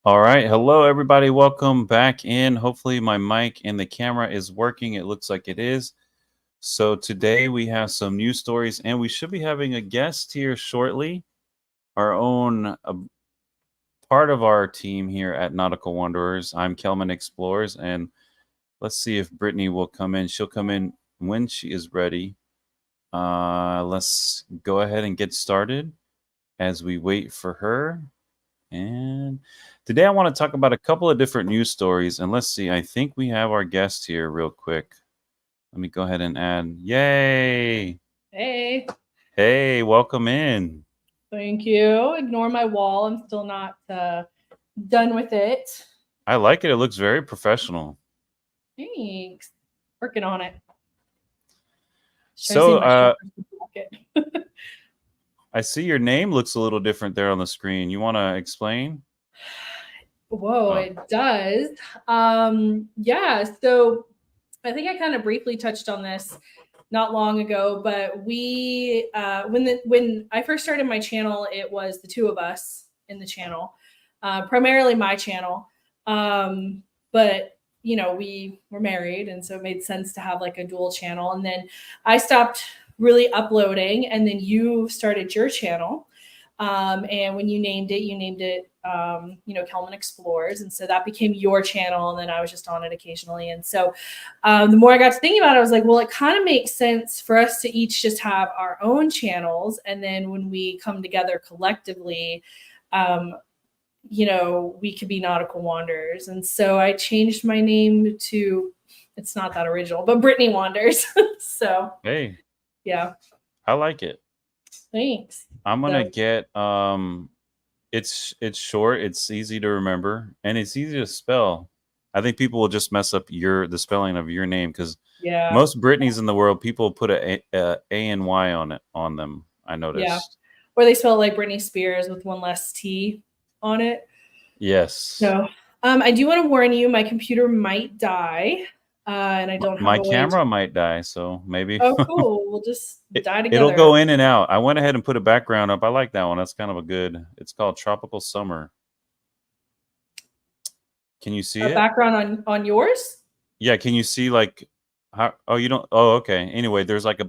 All right. Hello, everybody. Welcome back in. Hopefully, my mic and the camera is working. It looks like it is. So, today we have some news stories, and we should be having a guest here shortly. Our own part of our team here at Nautical Wanderers. I'm Kelman Explores, and let's see if Brittany will come in. She'll come in when she is ready. Let's go ahead and get started as we wait for her. And today I want to talk about a couple of different news stories. And let's see, I think we have our guest here real quick. Let me go ahead and add. Yay! Hey, Hey, welcome in. thank you. Ignore my wall. I'm still not done with it. I like it. It looks very professional. Thanks. Working on it. So, Pocket. I see your name looks a little different there on the screen. You want to explain? Whoa, Oh. it does. Yeah, so I think I kind of briefly touched on this not long ago, but we when I first started my channel, it was the two of us in the channel, primarily my channel. But we were married, and so it made sense to have like a dual channel. And then I stopped really uploading, and then you started your channel. And when you named it, Kelman Explores. And so that became your channel. And then I was just on it occasionally. And so the more I got to thinking about it, I was like, well, it kind of makes sense for us to each just have our own channels. And then when we come together collectively, we could be Nautical Wanderers. And so I changed my name to, it's not that original, but Brittany Wanders. So, Hey, yeah. I like it. Thanks. I'm gonna get it's short, it's easy to remember, and it's easy to spell. I think people will just mess up the spelling of your name because most Britneys in the world, people put a and Y on them. I noticed. Yeah, or they spell it like Britney Spears with one less T on it. Yes. So, I do want to warn you, my computer might die, and I don't have my camera might die, so maybe. Oh, cool. We'll just die together. It'll go in and out. I went ahead and put a background up. I like that one. That's kind of a good. It's called Tropical Summer. Can you see it? Background on yours? Yeah. Can you see like how? Oh, you don't. Oh, okay. Anyway, there's like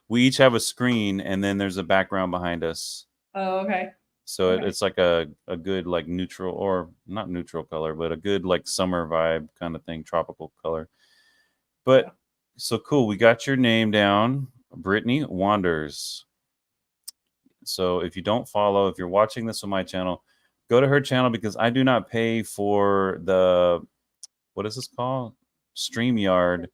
we each have a screen, and then there's a background behind us. Oh, okay. So it's like a good like neutral, or not neutral color, but a good like summer vibe kind of thing, tropical color. But so cool. We got your name down, Brittany Wanders. So if you don't follow, if you're watching this on my channel, go to her channel because I do not pay for what is this called? StreamYard,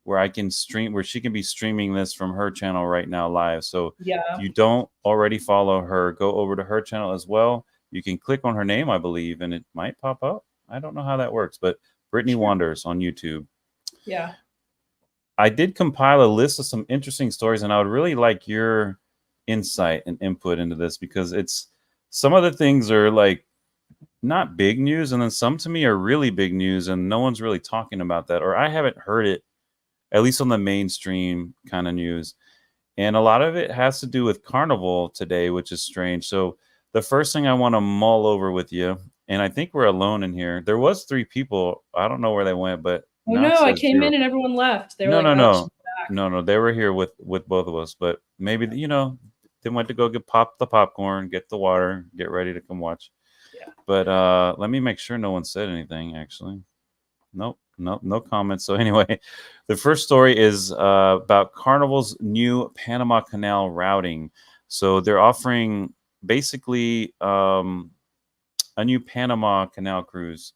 where I can stream, where she can be streaming this from her channel right now live. So if you don't already follow her, go over to her channel as well. You can click on her name, I believe, and it might pop up. I don't know how that works, but Brittany Wanders on YouTube. Yeah. I did compile a list of some interesting stories, and I would really like your insight and input into this because some of the things are like not big news, and then some to me are really big news, and no one's really talking about that, or I haven't heard it, at least on the mainstream kind of news. And a lot of it has to do with Carnival today, which is strange. So the first thing I want to mull over with you, and I think we're alone in here. There was 3 people. I don't know where they went, but oh no, I came in and everyone left. They were no. They were here with both of us, but maybe they went to go pop the popcorn, get the water, get ready to come watch. Yeah. But let me make sure no one said anything. Actually, nope, no comments. So anyway, the first story is about Carnival's new Panama Canal routing. So they're offering basically a new Panama Canal cruise,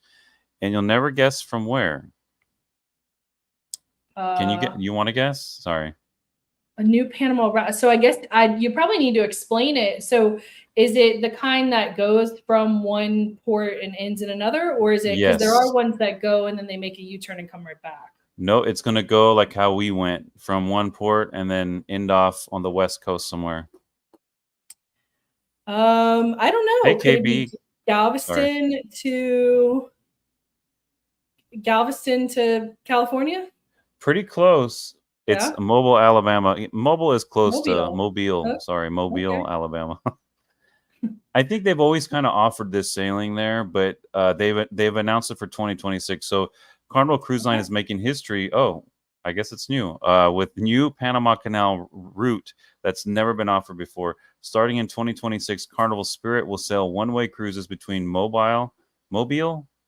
and you'll never guess from where. Can you want to guess? Sorry. A new Panama route. So I guess you probably need to explain it. So is it the kind that goes from one port and ends in another, or is it because there are ones that go and then they make a U-turn and come right back? No, it's going to go like how we went, from one port and then end off on the West Coast somewhere. I don't know. Hey, KB. Galveston to California? Pretty close. It's Mobile, Alabama. Mobile is close to Mobile. Oh, Sorry, Mobile, okay. Alabama. I think they've always kind of offered this sailing there, but they've announced it for 2026. So Carnival Cruise Line is making history. Oh, I guess it's new with new Panama Canal route that's never been offered before. Starting in 2026, Carnival Spirit will sail one-way cruises between Mobile,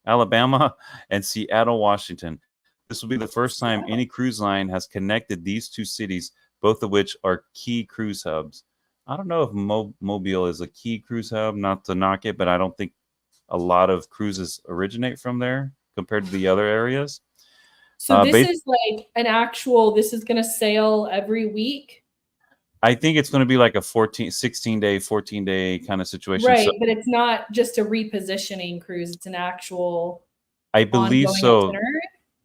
Alabama, and Seattle, Washington. This will be the first time any cruise line has connected these two cities, both of which are key cruise hubs. I don't know if Mobile is a key cruise hub, not to knock it, but I don't think a lot of cruises originate from there compared to the other areas. So this is like this is going to sail every week? I think it's going to be like a 16-day, 14-day kind of situation. Right, but it's not just a repositioning cruise. It's an actual I believe so. itinerary?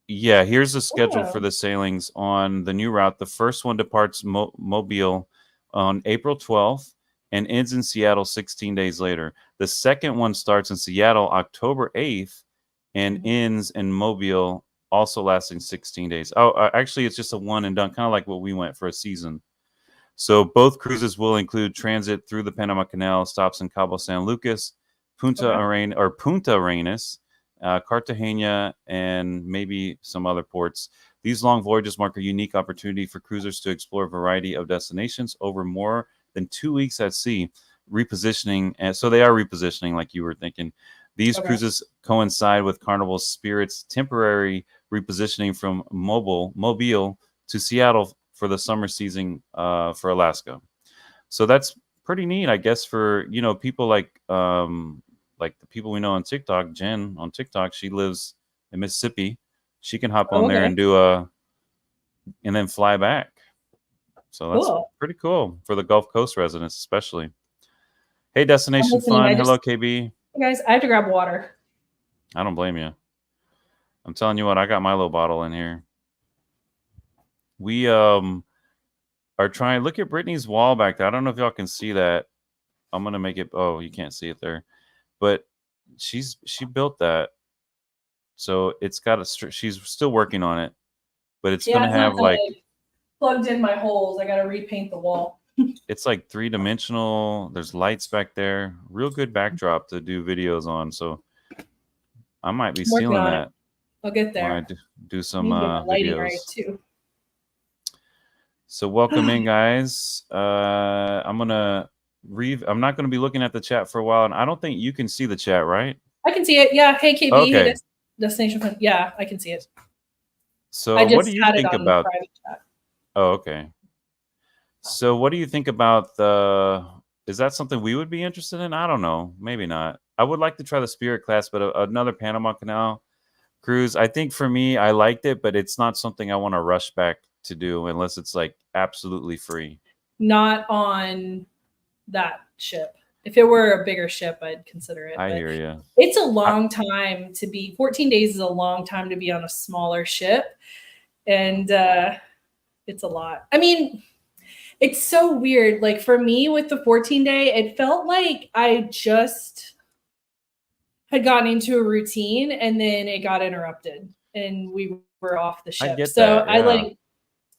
Yeah, here's the schedule for the sailings on the new route. The first one departs Mobile on April 12th and ends in Seattle 16 days later. The second one starts in Seattle October 8th and ends in Mobile, also lasting 16 days. Oh, actually, it's just a one and done, kind of like what we went for a season. So both cruises will include transit through the Panama Canal, stops in Cabo San Lucas, Punta Arenas, Cartagena, and maybe some other ports. These long voyages mark a unique opportunity for cruisers to explore a variety of destinations over more than 2 weeks at sea, repositioning. And so they are repositioning, like you were thinking. These cruises coincide with Carnival Spirit's temporary repositioning from Mobile to Seattle for the summer season for Alaska. So that's pretty neat, I guess, for people like the people we know on TikTok. Jen on TikTok, she lives in Mississippi. She can hop on there and do and then fly back. So that's pretty cool for the Gulf Coast residents, especially. Hey, Destination Fun. Hello, KB. Hey guys, I have to grab water. I don't blame you. I'm telling you what, I got my little bottle in here. We are trying. Look at Brittany's wall back there. I don't know if y'all can see that. I'm gonna make it. Oh, you can't see it there, but she built that. So it's got a. She's still working on it, but it's gonna have like plugged in my holes. I gotta repaint the wall. It's like 3-dimensional. There's lights back there. Real good backdrop to do videos on. So I might be stealing that. I'll get there. When I do some videos. Right too. So welcome in, guys. I'm not gonna be looking at the chat for a while, and I don't think you can see the chat, right? I can see it. Yeah. Hey, KB. Okay. Hey, Destination Fun. Yeah, I can see it. So what do you think about? Oh, okay. So what do you think about is that something we would be interested in? I don't know. Maybe not. I would like to try the Spirit class, but another Panama Canal cruise. I think for me, I liked it, but it's not something I want to rush back to do unless it's like absolutely free. Not on that ship. If it were a bigger ship, I'd consider it. I hear you. It's a long time to be. 14 days is a long time to be on a smaller ship, and it's a lot. I mean, it's so weird. Like for me with the 14-day, it felt like I just had gotten into a routine and then it got interrupted and we were off the ship. I get that, yeah. I like,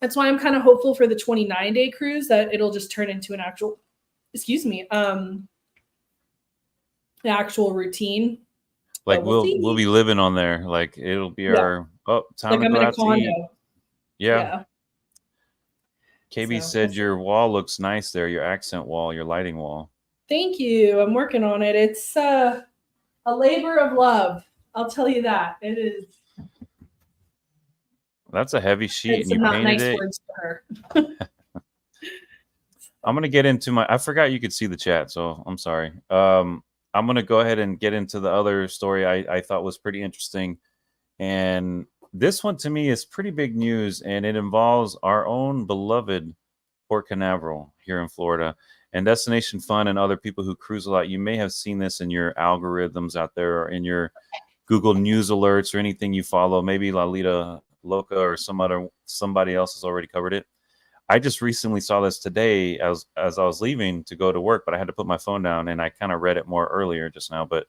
that's why I'm kind of hopeful for the 29-day cruise that it'll just turn into an actual, an actual routine. Like we'll be living on there. Like it'll be our time to go out to eat. Yeah. KB said your wall looks nice there, your accent wall, your lighting wall. Thank you. I'm working on it. It's a labor of love. I'll tell you that. It is. That's a heavy sheet and you painted it. Words for her. I'm going to get into I forgot you could see the chat, so I'm sorry. I'm going to go ahead and get into the other story I thought was pretty interesting. And this one to me is pretty big news, and it involves our own beloved Port Canaveral here in Florida. And Destination Fun and other people who cruise a lot, you may have seen this in your algorithms out there or in your Google News alerts or anything you follow. Maybe Lalita Loca or somebody else has already covered it. I just recently saw this today as I was leaving to go to work, but I had to put my phone down and I kind of read it more earlier just now. But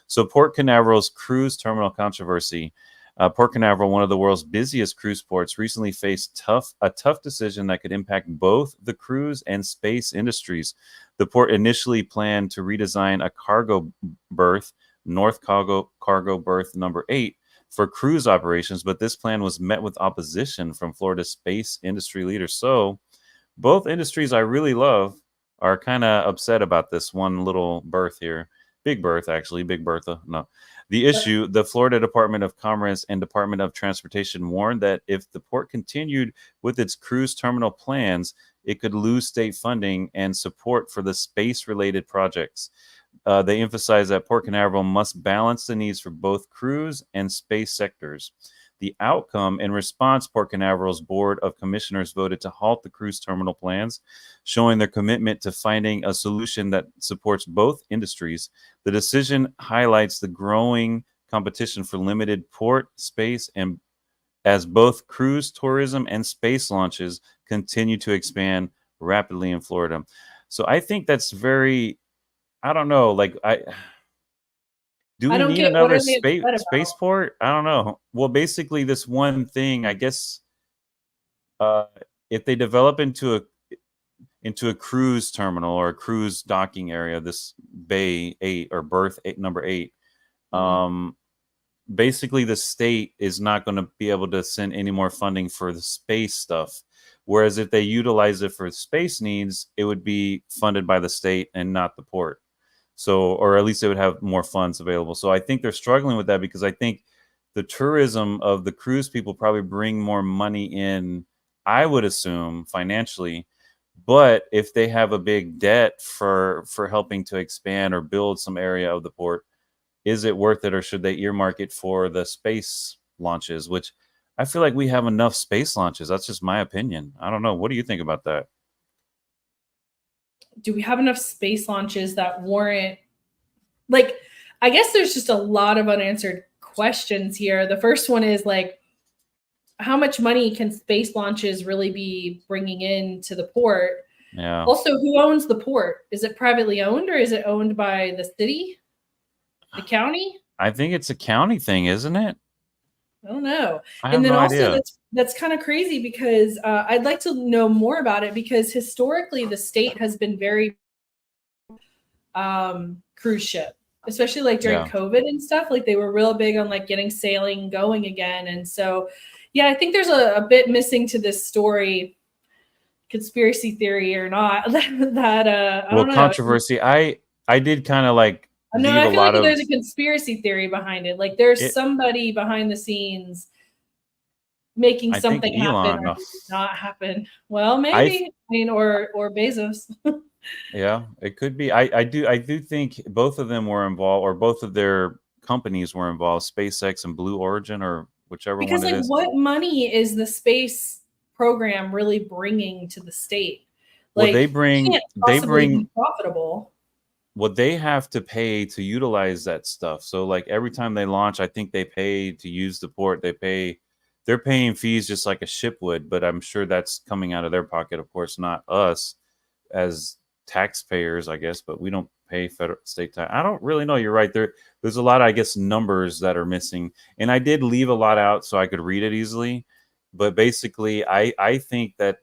so Port Canaveral's cruise terminal controversy. Port Canaveral, one of the world's busiest cruise ports, recently faced a tough decision that could impact both the cruise and space industries. The port initially planned to redesign a cargo berth, North Cargo Berth number 8, for cruise operations, but this plan was met with opposition from Florida's space industry leaders. So both industries I really love are kind of upset about this one little berth here. Big berth, actually. Big Bertha. No. The issue, the Florida Department of Commerce and Department of Transportation warned that if the port continued with its cruise terminal plans, it could lose state funding and support for the space-related projects. They emphasize that Port Canaveral must balance the needs for both cruise and space sectors. The outcome, in response, Port Canaveral's Board of Commissioners voted to halt the cruise terminal plans, showing their commitment to finding a solution that supports both industries. The decision highlights the growing competition for limited port space, and as both cruise tourism and space launches continue to expand rapidly in Florida. So I think that's very, I don't know, like do I we don't need get what another are they upset about? spaceport? I don't know. Well, basically, this one thing, I guess, if they develop into a cruise terminal or a cruise docking area, this bay 8 or berth 8, number 8, basically the state is not going to be able to send any more funding for the space stuff. Whereas if they utilize it for space needs, it would be funded by the state and not the port. So, or at least they would have more funds available. So I think they're struggling with that because I think the tourism of the cruise people probably bring more money in, I would assume, financially. But if they have a big debt for helping to expand or build some area of the port, is it worth it, or should they earmark it for the space launches, which I feel like we have enough space launches. That's just my opinion. I don't know. What do you think about that? Do we have enough space launches that warrant, like, I guess there's just a lot of unanswered questions here. The first one is like, how much money can space launches really be bringing in to the port? Yeah. Also, who owns the port? Is it privately owned or is it owned by the city, the county? I think it's a county thing, isn't it? I don't know. I have And then no also idea. that's kind of crazy because I'd like to know more about it, because historically the state has been very cruise ship, especially like during COVID and stuff. Like they were real big on like getting sailing going again. And so, yeah, I think there's a bit missing to this story, conspiracy theory or not. I don't know. Controversy. I did kind of like. No, I feel like there's a conspiracy theory behind it. Like there's somebody behind the scenes making something happen or not happen. Well, maybe. I mean, or Bezos. Yeah, it could be. I do think both of them were involved, or both of their companies were involved, SpaceX and Blue Origin, or whichever one it is. Because like, what money is the space program really bringing to the state? Like, well, they bring be profitable. Well, they have to pay to utilize that stuff. So like every time they launch, I think they pay to use the port. They're paying fees just like a ship would, but I'm sure that's coming out of their pocket, of course, not us as taxpayers, I guess, but we don't pay federal state tax. I don't really know. You're right. There's a lot, I guess, numbers that are missing. And I did leave a lot out so I could read it easily. But basically, I think that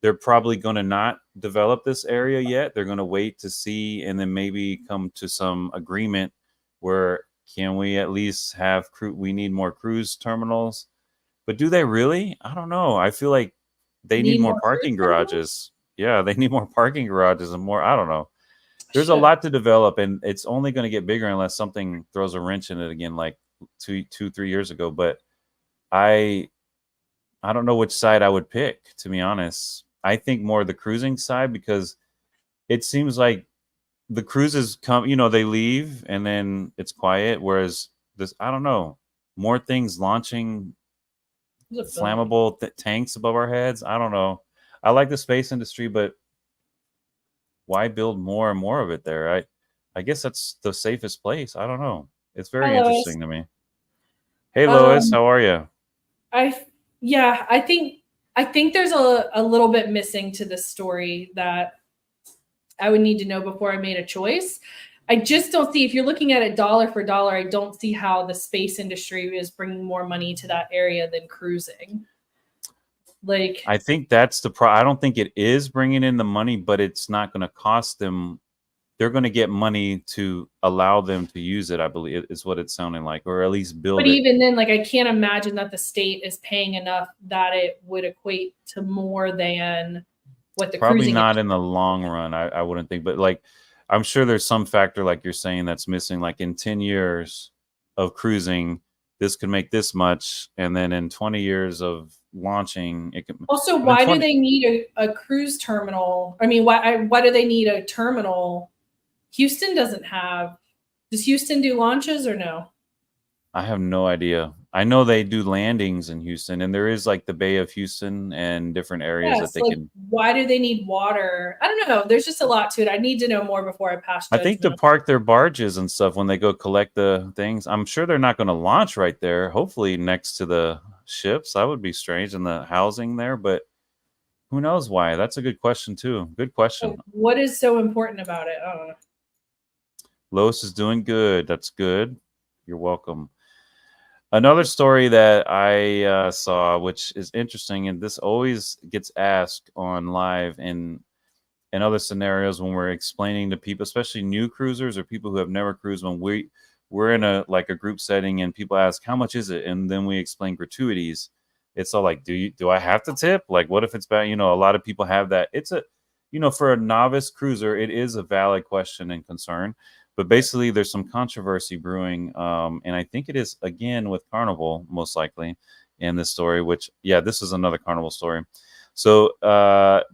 they're probably going to not develop this area yet. They're going to wait to see and then maybe come to some agreement where can we at least have we need more cruise terminals. But do they really? I don't know. I feel like they need more parking garages. Yeah, they need more parking garages and more. I don't know. There's a lot to develop, and it's only going to get bigger unless something throws a wrench in it again, like 2-3 years ago. But I don't know which side I would pick, to be honest. I think more the cruising side, because it seems like the cruises come, they leave and then it's quiet. Whereas this, I don't know, more things launching flammable tanks above our heads. I don't know. I like the space industry, but why build more and more of it there? I guess that's the safest place. I don't know. It's very interesting to me. Hey, Lois, how are you? I think there's a little bit missing to this story that I would need to know before I made a choice. I just don't see, if you're looking at it dollar for dollar, I don't see how the space industry is bringing more money to that area than cruising. Like, I think that's I don't think it is bringing in the money, but it's not going to cost them. They're going to get money to allow them to use it, I believe, is what it's sounding like, or at least build but it. even then, like, I can't imagine that the state is paying enough that it would equate to more than what the Probably cruising not industry in the long run, I wouldn't think. But like, I'm sure there's some factor, like you're saying, that's missing. Like in 10 years of cruising, this could make this much. And then in 20 years of launching, it can. Also, But in why 20 do they need a cruise terminal? I mean, why do they need a terminal? Houston doesn't have. Does Houston do launches or no? I have no idea. I know they do landings in Houston, and there is like the Bay of Houston and different areas that Yes, they like, can. why do they need water? I don't know. There's just a lot to it. I need to know more before I pass I think to judgment. park their barges and stuff when they go collect the things. I'm sure they're not going to launch right there. Hopefully next to the ships. That would be strange, and the housing there, but who knows why? That's a good question too. Good question. What is so important about it? I don't know. Lois is doing good. That's good. You're welcome. Another story that I saw, which is interesting, and this always gets asked on live in other scenarios when we're explaining to people, especially new cruisers or people who have never cruised, when we're in a group setting and people ask how much is it, and then we explain gratuities. It's all like, do I have to tip? Like, what if it's bad? A lot of people have that. It's a, for a novice cruiser, it is a valid question and concern. But basically, there's some controversy brewing, and I think it is again with Carnival most likely in this story. Which, yeah, this is another Carnival story. So,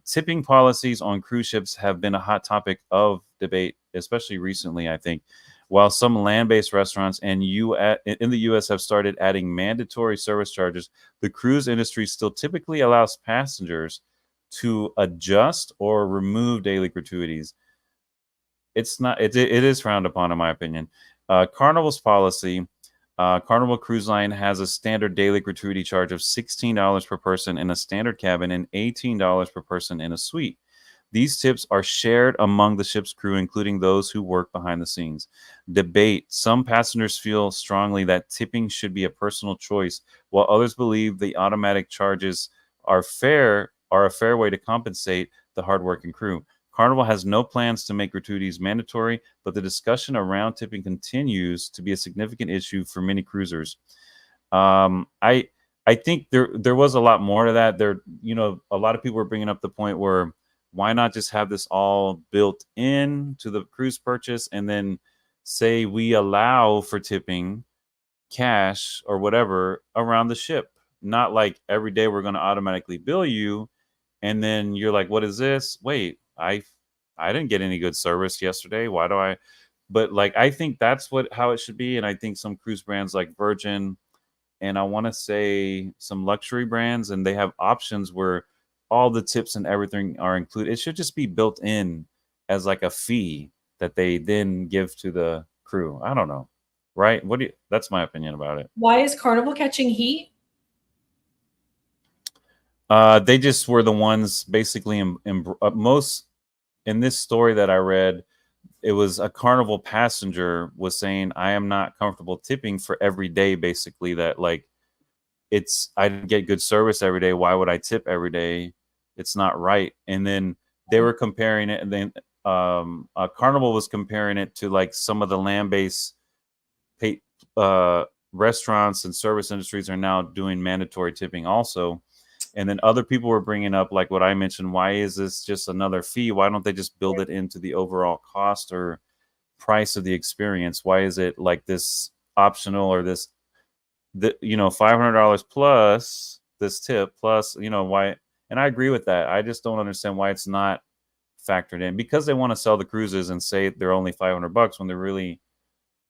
tipping policies on cruise ships have been a hot topic of debate, especially recently, I think. While some land-based restaurants in the U.S. have started adding mandatory service charges, the cruise industry still typically allows passengers to adjust or remove daily gratuities. It's not. It is frowned upon, in my opinion. Carnival's policy. Carnival Cruise Line has a standard daily gratuity charge of $16 per person in a standard cabin and $18 per person in a suite. These tips are shared among the ship's crew, including those who work behind the scenes. Debate. Some passengers feel strongly that tipping should be a personal choice, while others believe the automatic charges are a fair way to compensate the hardworking crew. Carnival has no plans to make gratuities mandatory, but the discussion around tipping continues to be a significant issue for many cruisers. I think there was a lot more to that. A lot of people were bringing up the point where why not just have this all built in to the cruise purchase, and then say we allow for tipping cash or whatever around the ship, not like every day we're going to automatically bill you. And then you're like, what is this? Wait, I didn't get any good service yesterday. Why do I? But like, I think that's how it should be. And I think some cruise brands like Virgin, and I want to say some luxury brands, and they have options where all the tips and everything are included. It should just be built in as like a fee that they then give to the crew. I don't know. Right? That's my opinion about it. Why is Carnival catching heat? They just were the ones basically most in this story that I read. It was a Carnival passenger was saying, I am not comfortable tipping for every day. Basically, that like I didn't get good service every day. Why would I tip every day? It's not right. And then they were comparing it, and then Carnival was comparing it to like some of the land-based restaurants and service industries are now doing mandatory tipping also. And then other people were bringing up, like what I mentioned, why is this just another fee? Why don't they just build it into the overall cost or price of the experience? Why is it like this optional, or this, $500 plus this tip plus, why? And I agree with that. I just don't understand why it's not factored in, because they want to sell the cruises and say they're only $500 when they're really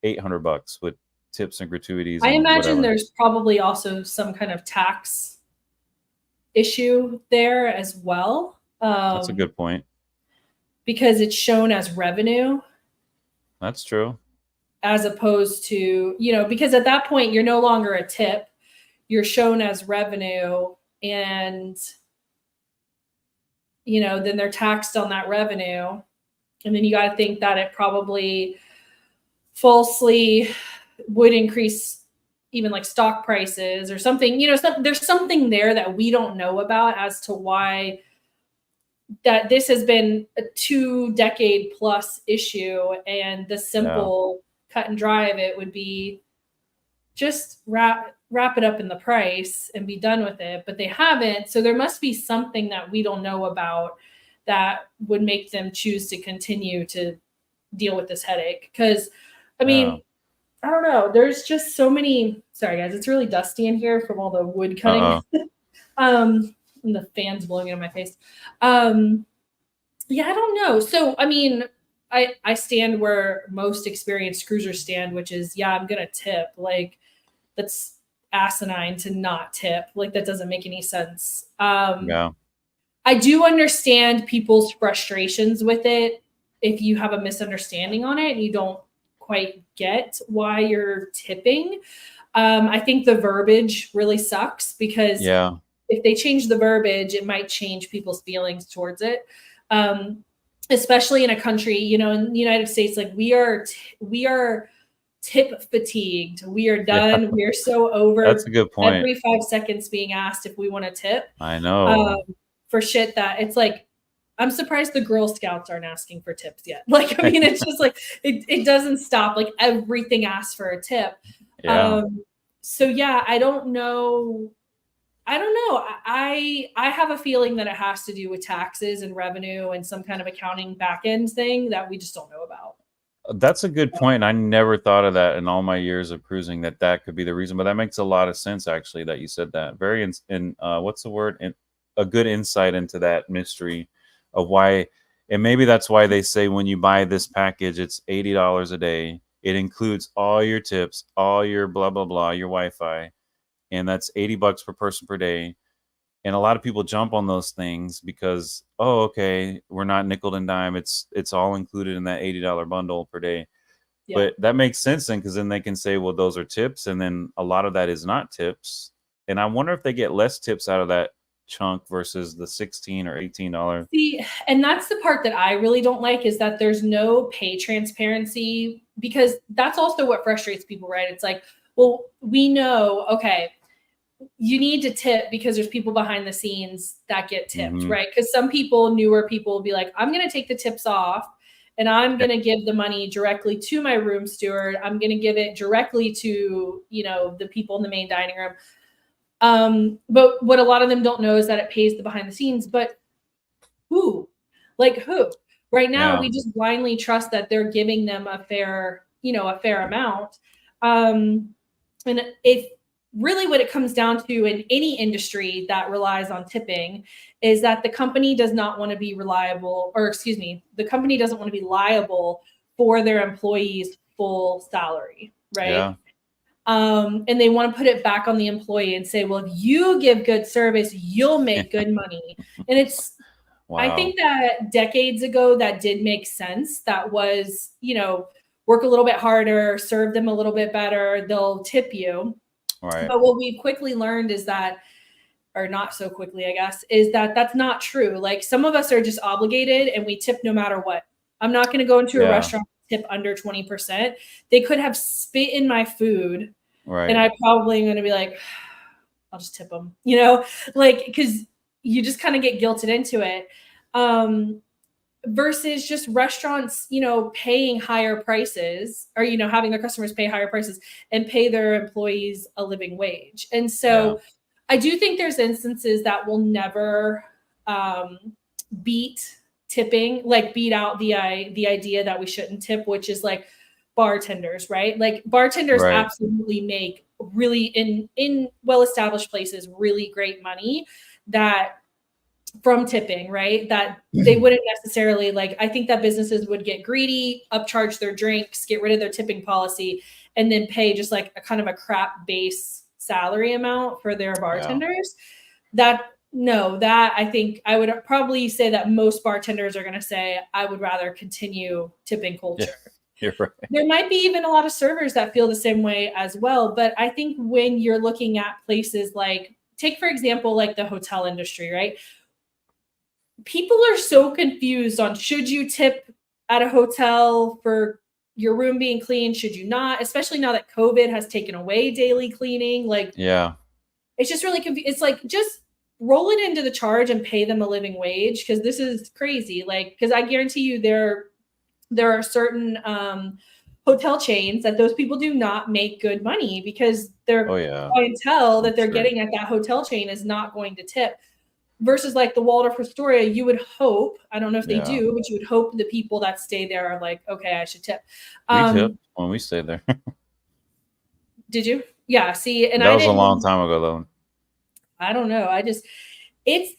$800 with tips and gratuities. I and imagine whatever. there's probably also some kind of tax issue there as well. That's a good point. Because it's shown as revenue. That's true. As opposed to, because at that point you're no longer a tip, you're shown as revenue, and then they're taxed on that revenue. And then you got to think that it probably falsely would increase even like stock prices or something, there's something there that we don't know about as to why that this has been a 2-decade plus issue. And the simple cut and dry of it would be just wrap it up in the price and be done with it. But they haven't. So there must be something that we don't know about that would make them choose to continue to deal with this headache. Because, I mean, I don't know. There's just so many. Sorry, guys. It's really dusty in here from all the wood cutting. And the fan's blowing into my face. Yeah, I don't know. So, I mean, I stand where most experienced cruisers stand, which is, yeah, I'm going to tip. Like, that's asinine to not tip. Like, that doesn't make any sense. Yeah. I do understand people's frustrations with it if you have a misunderstanding on it and you don't quite get why you're tipping. I think the verbiage really sucks because if they change the verbiage, it might change people's feelings towards it. Especially in a country, in the United States, like we are tip fatigued. We are done. Yeah. We are so over. That's a good point. Every 5 seconds being asked if we want to tip. I know. For shit that it's like, I'm surprised the Girl Scouts aren't asking for tips yet. Like, I mean, it's just like, it doesn't stop. Like everything asks for a tip. Yeah. So yeah, I don't know. I have a feeling that it has to do with taxes and revenue and some kind of accounting back end thing that we just don't know about. That's a good point. I never thought of that in all my years of cruising, that could be the reason, but that makes a lot of sense actually that you said that. Very what's the word? A good insight into that mystery of why, and maybe that's why they say when you buy this package, it's $80 a day. It includes all your tips, all your blah, blah, blah, your Wi-Fi, and that's $80 per person per day. And a lot of people jump on those things because, oh, okay, we're not nickel and dime. It's all included in that $80 bundle per day. Yeah. But that makes sense then, because then they can say, well, those are tips. And then a lot of that is not tips. And I wonder if they get less tips out of that chunk versus the $16 or $18. See, and that's the part that I really don't like, is that there's no pay transparency, because that's also what frustrates people, right? It's like, well, we know, okay, you need to tip because there's people behind the scenes that get tipped, right? Because some people, newer people, will be like, I'm going to take the tips off and I'm going to give the money directly to my room steward. I'm going to give it directly to, the people in the main dining room. But what a lot of them don't know is that it pays the behind the scenes. But who? Right now, we just blindly trust that they're giving them a fair amount. And if really what it comes down to in any industry that relies on tipping is that the company does not want to be the company doesn't want to be liable for their employees' full salary, right? Yeah. And they want to put it back on the employee and say, well, if you give good service, you'll make good money. And it's, wow. I think that decades ago that did make sense. That was, work a little bit harder, serve them a little bit better, they'll tip you. Right. But what we quickly learned is that, or not so quickly, I guess, is that that's not true. Like some of us are just obligated and we tip no matter what. I'm not going to go into a restaurant and tip under 20%. They could have spit in my food. Right. And I probably am going to be like, I'll just tip them, because you just kind of get guilted into it. Versus just restaurants, paying higher prices or, having their customers pay higher prices and pay their employees a living wage. And so I do think there's instances that will never beat tipping, like beat out the idea that we shouldn't tip, which is like bartenders, right? Like bartenders absolutely make really in well-established places, really great money that from tipping, right? That they wouldn't necessarily I think that businesses would get greedy, upcharge their drinks, get rid of their tipping policy, and then pay just like a kind of a crap base salary amount for their bartenders. That I think I would probably say that most bartenders are going to say, I would rather continue tipping culture. You're right. There might be even a lot of servers that feel the same way as well. But I think when you're looking at places take, for example, like the hotel industry, right? People are so confused on should you tip at a hotel for your room being clean? Should you not? Especially now that COVID has taken away daily cleaning. Like, Yeah. It's just really it's like, just roll it into the charge and pay them a living wage, because this is crazy. Like, because I guarantee you there are certain hotel chains that those people do not make good money, because their clientele that they're getting at that hotel chain is not going to tip. Versus like the Waldorf Astoria, you would hope, I don't know if they do, but you would hope the people that stay there are like, okay, I should tip. We tipped when we stayed there. Did you? Yeah. See, and that was a long time ago, though. I don't know. It's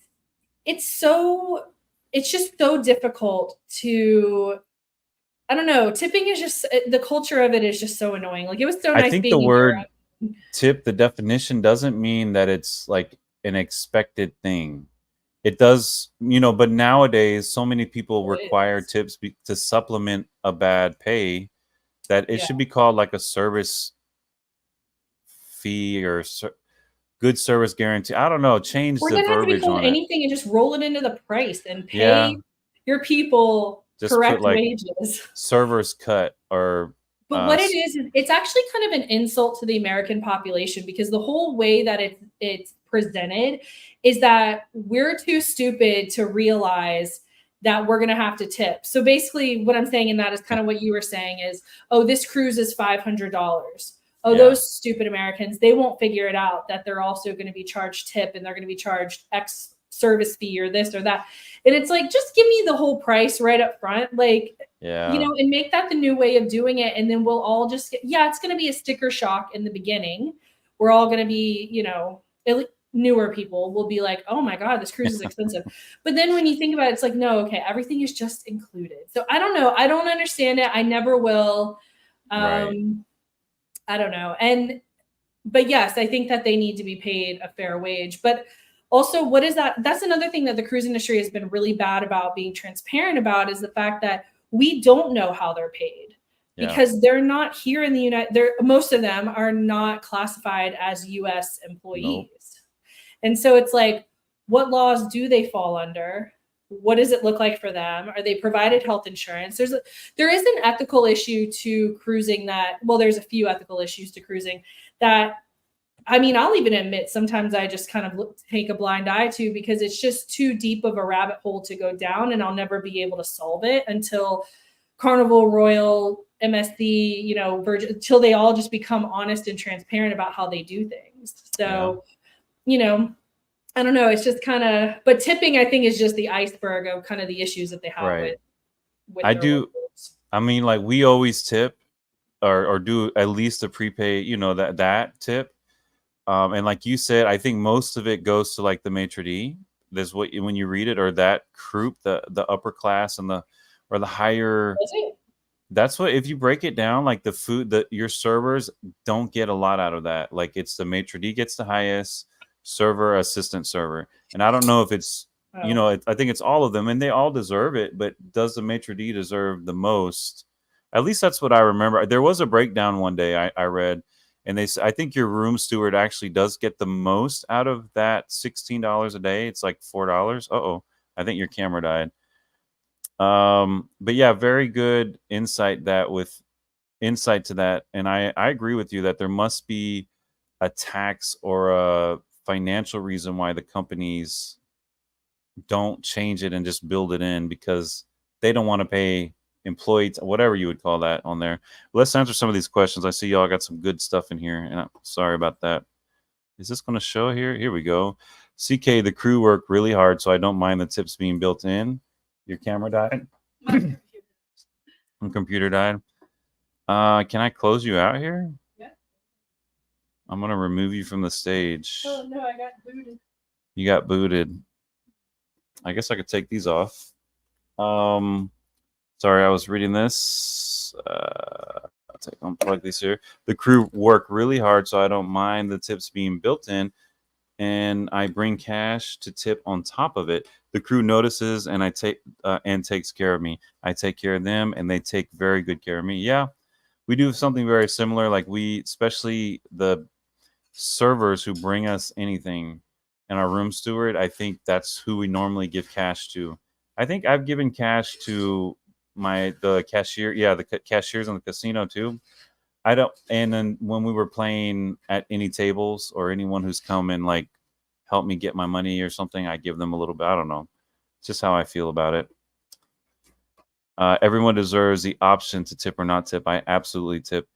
just so difficult to, I don't know. Tipping is just, the culture of it is just so annoying. Like, it was so nice. I think the word tip, the definition doesn't mean that it's like an expected thing. It does, but nowadays so many people require tips to supplement a bad pay that it should be called like a service fee or good service guarantee. I don't know. Change the verbiage on anything and just roll it into the price and pay your people just correct wages. Servers cut or. But what it is it's actually kind of an insult to the American population, because the whole way that it's presented is that we're too stupid to realize that we're going to have to tip. So basically what I'm saying in that is kind of what you were saying is, oh, this cruise is $500. Oh, those stupid Americans, they won't figure it out that they're also going to be charged tip and they're going to be charged X service fee or this or that. And it's like, just give me the whole price right up front. Like, and make that the new way of doing it. And then we'll all just get, it's going to be a sticker shock in the beginning. We're all going to be, newer people will be like, oh my God, this cruise is expensive. But then when you think about it, it's like, no, okay, everything is just included. So I don't know. I don't understand it. I never will. I don't know. But yes, I think that they need to be paid a fair wage. But also, what is that? That's another thing that the cruise industry has been really bad about being transparent about, is the fact that we don't know how they're paid because they're not here in the most of them are not classified as U.S. employees. Nope. And so it's like, what laws do they fall under? What does it look like for them? Are they provided health insurance? There is an ethical issue to cruising there's a few ethical issues to cruising that, I mean, I'll even admit sometimes I just kind of take a blind eye to, because it's just too deep of a rabbit hole to go down, and I'll never be able to solve it until Carnival, Royal, MSC, Virgin, until they all just become honest and transparent about how they do things. So, I don't know. It's just kind of, but tipping, I think, is just the iceberg of kind of the issues that they have with I do. Locals. I mean, like, we always tip or do at least a prepay, that tip. And like you said, I think most of it goes to like the maitre d'. There's when you read it, or that group, the upper class and the higher. That's what, if you break it down, like the food, your servers don't get a lot out of that. Like, it's the maitre d' gets the highest, server, assistant server. And I don't know if it's, I think it's all of them, and they all deserve it. But does the maitre d' deserve the most? At least that's what I remember. There was a breakdown one day I read. And I think your room steward actually does get the most out of that $16 a day. It's like $4. Uh-oh, I think your camera died. But yeah, very good insight to that. And I agree with you that there must be a tax or a financial reason why the companies don't change it and just build it in, because they don't want to pay employees, whatever you would call that, on there. Let's answer some of these questions. I see y'all got some good stuff in here, and I'm sorry about that. Is this going to show here? Here we go. CK, the crew work really hard, so I don't mind the tips being built in. Your camera died? My computer died. Can I close you out here? Yeah. I'm going to remove you from the stage. Oh, no, I got booted. You got booted. I guess I could take these off. Sorry, I was reading this. I'll unplug these here. The crew work really hard, so I don't mind the tips being built in, and I bring cash to tip on top of it. The crew notices, and takes care of me. I take care of them, and they take very good care of me. Yeah, we do something very similar. Like, especially the servers who bring us anything, and our room steward, I think that's who we normally give cash to. I think I've given cash to the cashier, the cashiers in the casino too. I don't. And then when we were playing at any tables or anyone who's come and like help me get my money or something, I give them a little bit. I don't know. It's just how I feel about it. Everyone deserves the option to tip or not tip. I absolutely tip.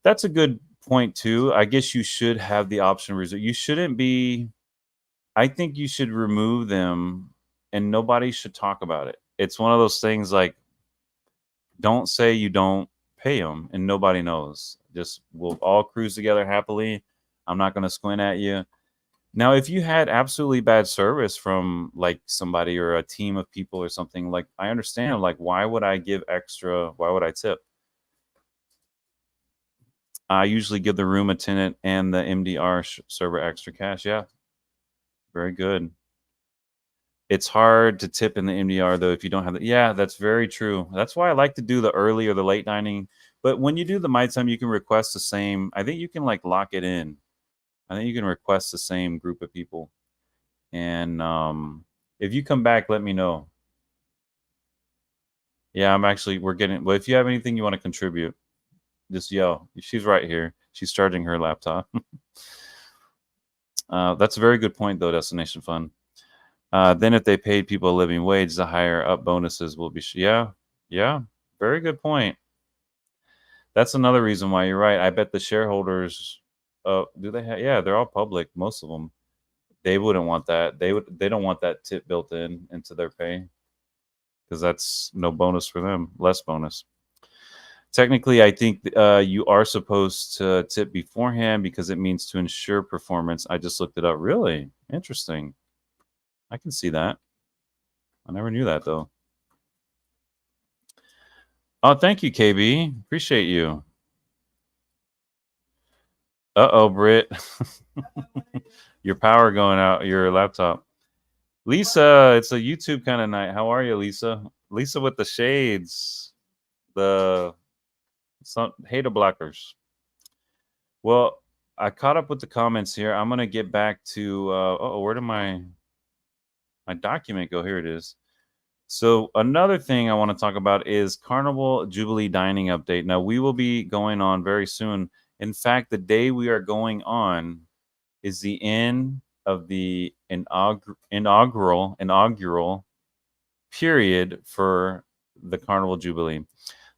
That's a good point too. I guess you should have the option reserved. You shouldn't be. I think you should remove them, and nobody should talk about it. It's one of those things like, don't say you don't pay them, and nobody knows. Just we'll all cruise together happily. I'm not going to squint at you. Now, if you had absolutely bad service from like somebody or a team of people or something, like I understand, like why would I give extra? Why would I tip? I usually give the room attendant and the MDR server extra cash. Yeah, very good. It's hard to tip in the MDR though if you don't have the. Yeah, that's very true. That's why I like to do the early or the late dining. But when you do the my time, you can request the same. I think you can like lock it in. I think you can request the same group of people. And if you come back, let me know. Yeah, we're getting. Well, if you have anything you want to contribute, just yell. She's right here. She's charging her laptop. That's a very good point, though, Destination Fun. Then if they paid people a living wage, the higher up bonuses will be. Yeah. Very good point. That's another reason why you're right. I bet the shareholders, do they have? Yeah, they're all public. Most of them. They wouldn't want that. They don't want that tip built into their pay because that's no bonus for them. Less bonus. Technically, I think you are supposed to tip beforehand because it means to ensure performance. I just looked it up. Really interesting. I can see that. I never knew that though. Oh, thank you, KB. Appreciate you. Uh-oh, Britt. Your power going out, your laptop. Lisa, it's a YouTube kind of night. How are you, Lisa? Lisa with the shades. Some hater blockers. Well, I caught up with the comments here. I'm gonna get back to where did my document go? Here it is. So another thing I want to talk about is Carnival Jubilee dining update. Now we will be going on very soon. In fact, the day we are going on is the end of the inaugural period for the Carnival Jubilee.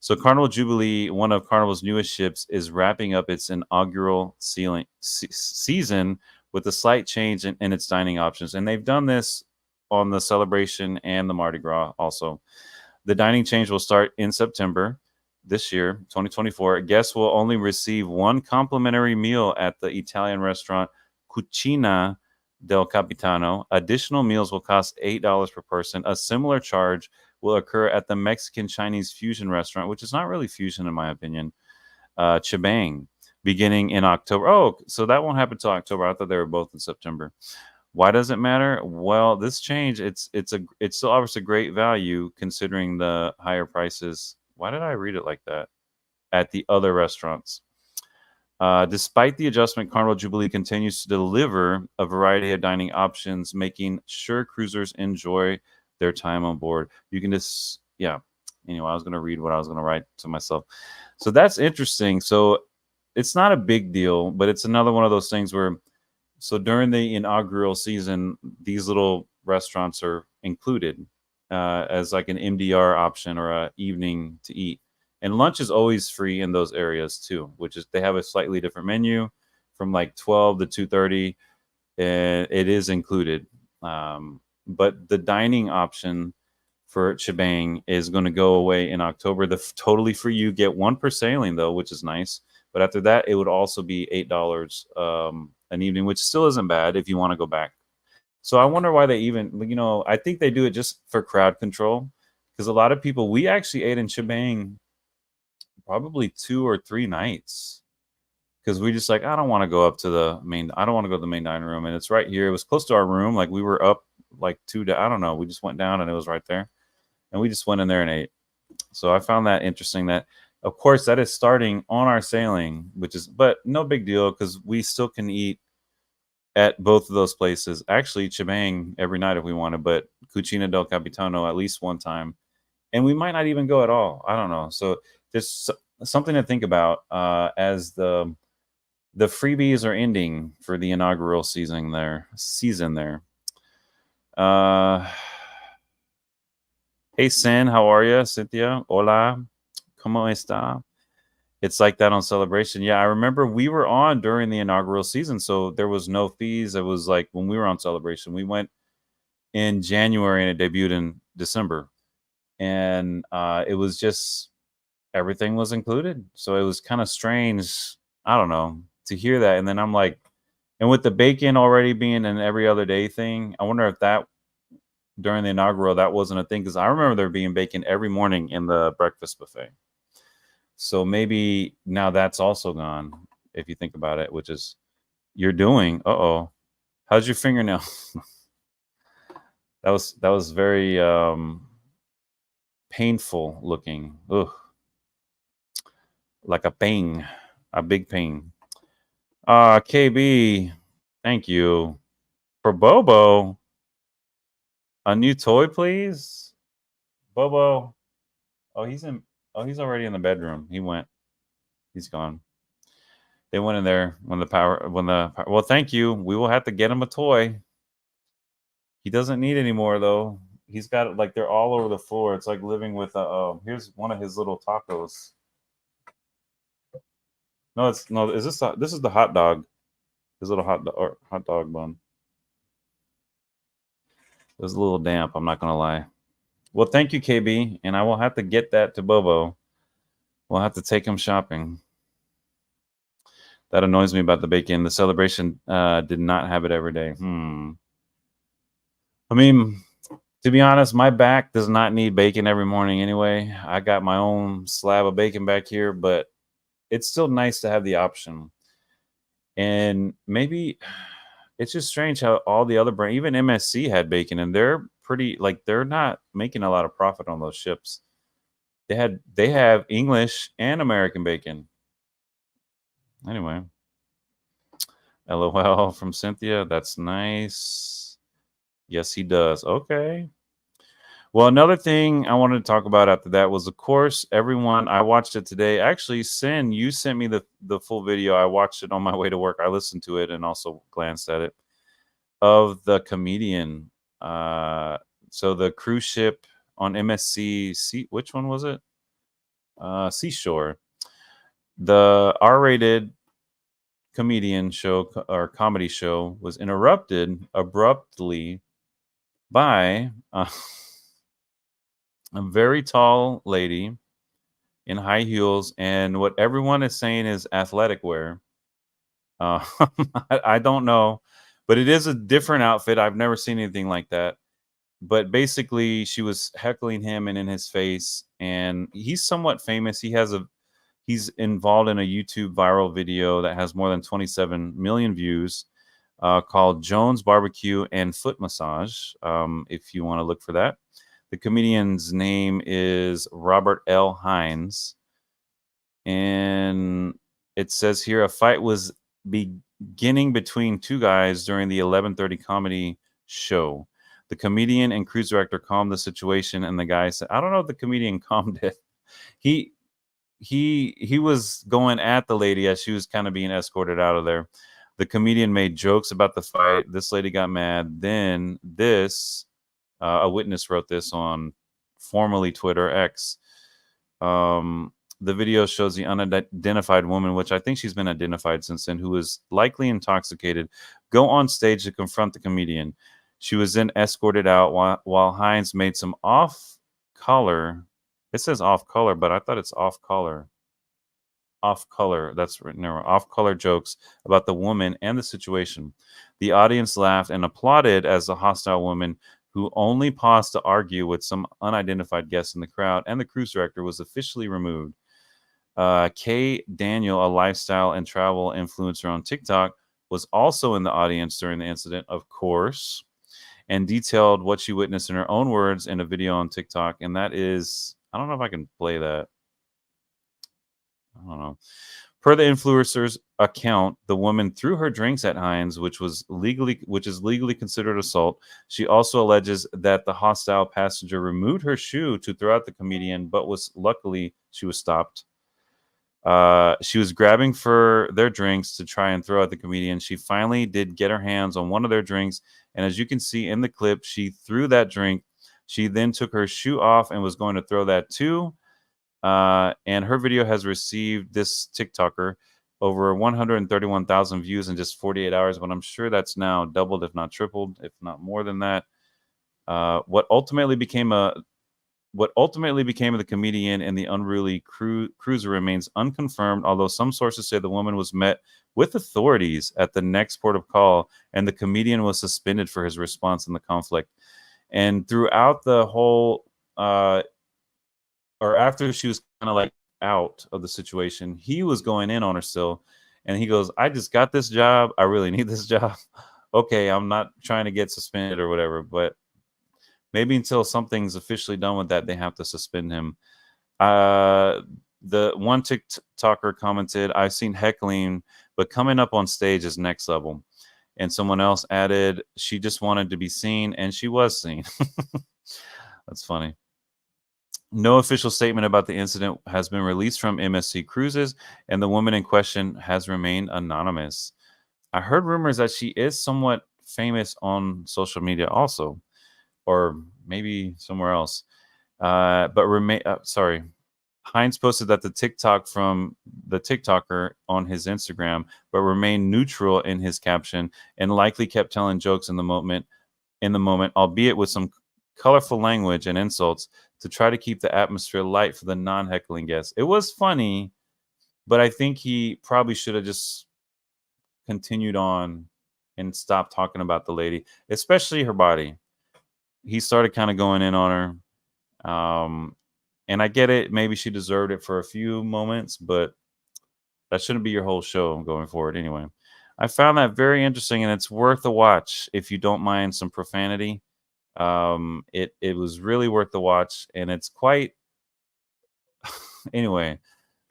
So Carnival Jubilee, one of Carnival's newest ships, is wrapping up its inaugural season with a slight change in its dining options. And they've done this on the celebration and the Mardi Gras also. The dining change will start in September this year, 2024. Guests will only receive one complimentary meal at the Italian restaurant Cucina del Capitano. Additional meals will cost $8 per person. A similar charge will occur at the Mexican Chinese fusion restaurant, which is not really fusion in my opinion, Chibang, beginning in October. Oh, so that won't happen until October. I thought they were both in September. Why does it matter? Well, this change, it's still offers a great value considering the higher prices. Why did I read it like that? At the other restaurants. Despite the adjustment, Carnival Jubilee continues to deliver a variety of dining options, making sure cruisers enjoy their time on board. You can just, anyway, I was going to read what I was going to write to myself. So that's interesting. So it's not a big deal, but it's another one of those things where, so during the inaugural season, these little restaurants are included as like an MDR option or a evening to eat. And lunch is always free in those areas too, which is they have a slightly different menu from like 12 to 2:30, and it is included. But the dining option for Chibang is going to go away in October. Totally for you get one per sailing though, which is nice. But after that, it would also be $8 an evening, which still isn't bad if you want to go back. So I wonder why they even, I think they do it just for crowd control, because a lot of people, we actually ate in Chibang probably 2 or 3 nights because we just like, I don't want to go to the main dining room, and it's right here. It was close to our room. Like we were up like I don't know. We just went down and it was right there, and we just went in there and ate. So I found that interesting that, of course, that is starting on our sailing, but no big deal because we still can eat at both of those places. Actually, Chibang every night if we wanted, but Cucina del Capitano at least one time. and we might not even go at all. I don't know. So there's something to think about as the freebies are ending for the inaugural season there. Hey, Sen, how are you? Cynthia, hola, ¿cómo está? It's like that on Celebration. Yeah, I remember we were on during the inaugural season, so there was no fees. It was like when we were on Celebration, we went in January and it debuted in December, and it was just everything was included. So it was kind of strange. I don't know, to hear that, and then I'm like, and with the bacon already being an every other day thing, I wonder if that during the inaugural that wasn't a thing, because I remember there being bacon every morning in the breakfast buffet. So maybe now that's also gone, if you think about it, which is you're doing. Uh-oh. How's your fingernail? that was very painful looking. Ugh. Like a pain. A big pain. KB, thank you. For Bobo, a new toy, please. Bobo. Oh, he's already in the bedroom. He's gone. They went in there well, thank you. We will have to get him a toy. He doesn't need any more though. He's got like they're all over the floor. It's like living with here's one of his little tacos. No, is this is the hot dog. His little hot dog bun. It was a little damp, I'm not gonna lie. Well, thank you, KB, and I will have to get that to Bobo. We'll have to take him shopping. That annoys me about the bacon. The Celebration did not have it every day. I mean, to be honest, my back does not need bacon every morning anyway. I got my own slab of bacon back here, but it's still nice to have the option. And maybe it's just strange how all the other brands, even MSC had bacon, and they're pretty, like, they're not making a lot of profit on those ships. They have English and American bacon. Anyway, LOL from Cynthia. That's nice. Yes, he does. Okay. Well, another thing I wanted to talk about after that was, of course, everyone. I watched it today. Actually, Sin, you sent me the full video. I watched it on my way to work. I listened to it and also glanced at it, of the comedian. So the cruise ship on MSC. Which one was it? Seashore. The R-rated comedian show or comedy show was interrupted abruptly by a very tall lady in high heels and what everyone is saying is athletic wear. I don't know, but it is a different outfit. I've never seen anything like that. But basically, she was heckling him and in his face, and he's somewhat famous. He's involved in a YouTube viral video that has more than 27 million views, called Jones Barbecue and Foot Massage. If you want to look for that, the comedian's name is Robert L. Hines, and it says here a fight was beginning between two guys during the 11:30 comedy show. The comedian and cruise director calmed the situation, and the guy said, "I don't know if the comedian calmed it. He was going at the lady as she was kind of being escorted out of there. The comedian made jokes about the fight. This lady got mad. Then a witness wrote this on formerly Twitter X. The video shows the unidentified woman, which I think she's been identified since then, who was likely intoxicated, go on stage to confront the comedian. She was then escorted out while Hines made some off-color. It says off-color, but I thought it's off-color. Off-color. That's written there. Off-color jokes about the woman and the situation. The audience laughed and applauded as the hostile woman, who only paused to argue with some unidentified guests in the crowd, and the cruise director was officially removed. Kay Daniel, a lifestyle and travel influencer on TikTok, was also in the audience during the incident, of course, and detailed what she witnessed in her own words in a video on TikTok. And that is, I don't know if I can play that. I don't know. Per the influencer's account, the woman threw her drinks at Hines, which is legally considered assault. She also alleges that the hostile passenger removed her shoe to throw at the comedian, but luckily she was stopped. She was grabbing for their drinks to try and throw at the comedian. She finally did get her hands on one of their drinks, and as you can see in the clip, she threw that drink. She then took her shoe off and was going to throw that too. And her video has received, this TikToker, over 131,000 views in just 48 hours, but I'm sure that's now doubled, if not tripled, if not more than that. What ultimately became of the comedian and the unruly cruiser remains unconfirmed, although some sources say the woman was met with authorities at the next port of call, and the comedian was suspended for his response in the conflict. And throughout the whole, or after she was kind of like out of the situation, he was going in on her still. And he goes, I just got this job. I really need this job. Okay, I'm not trying to get suspended or whatever, but maybe until something's officially done with that, they have to suspend him. The one TikToker commented, I've seen heckling, but coming up on stage is next level. And someone else added, she just wanted to be seen, and she was seen. That's funny. No official statement about the incident has been released from MSC Cruises, and the woman in question has remained anonymous. I heard rumors that she is somewhat famous on social media also, or maybe somewhere else. Hines posted that the TikTok from the TikToker on his Instagram, but remained neutral in his caption and likely kept telling jokes in the moment, albeit with some colorful language and insults to try to keep the atmosphere light for the non-heckling guests. It was funny, but I think he probably should have just continued on and stopped talking about the lady, especially her body. He started kind of going in on her. And I get it. Maybe she deserved it for a few moments, but that shouldn't be your whole show going forward anyway. I found that very interesting, and it's worth a watch if you don't mind some profanity. It was really worth the watch, and it's quite anyway,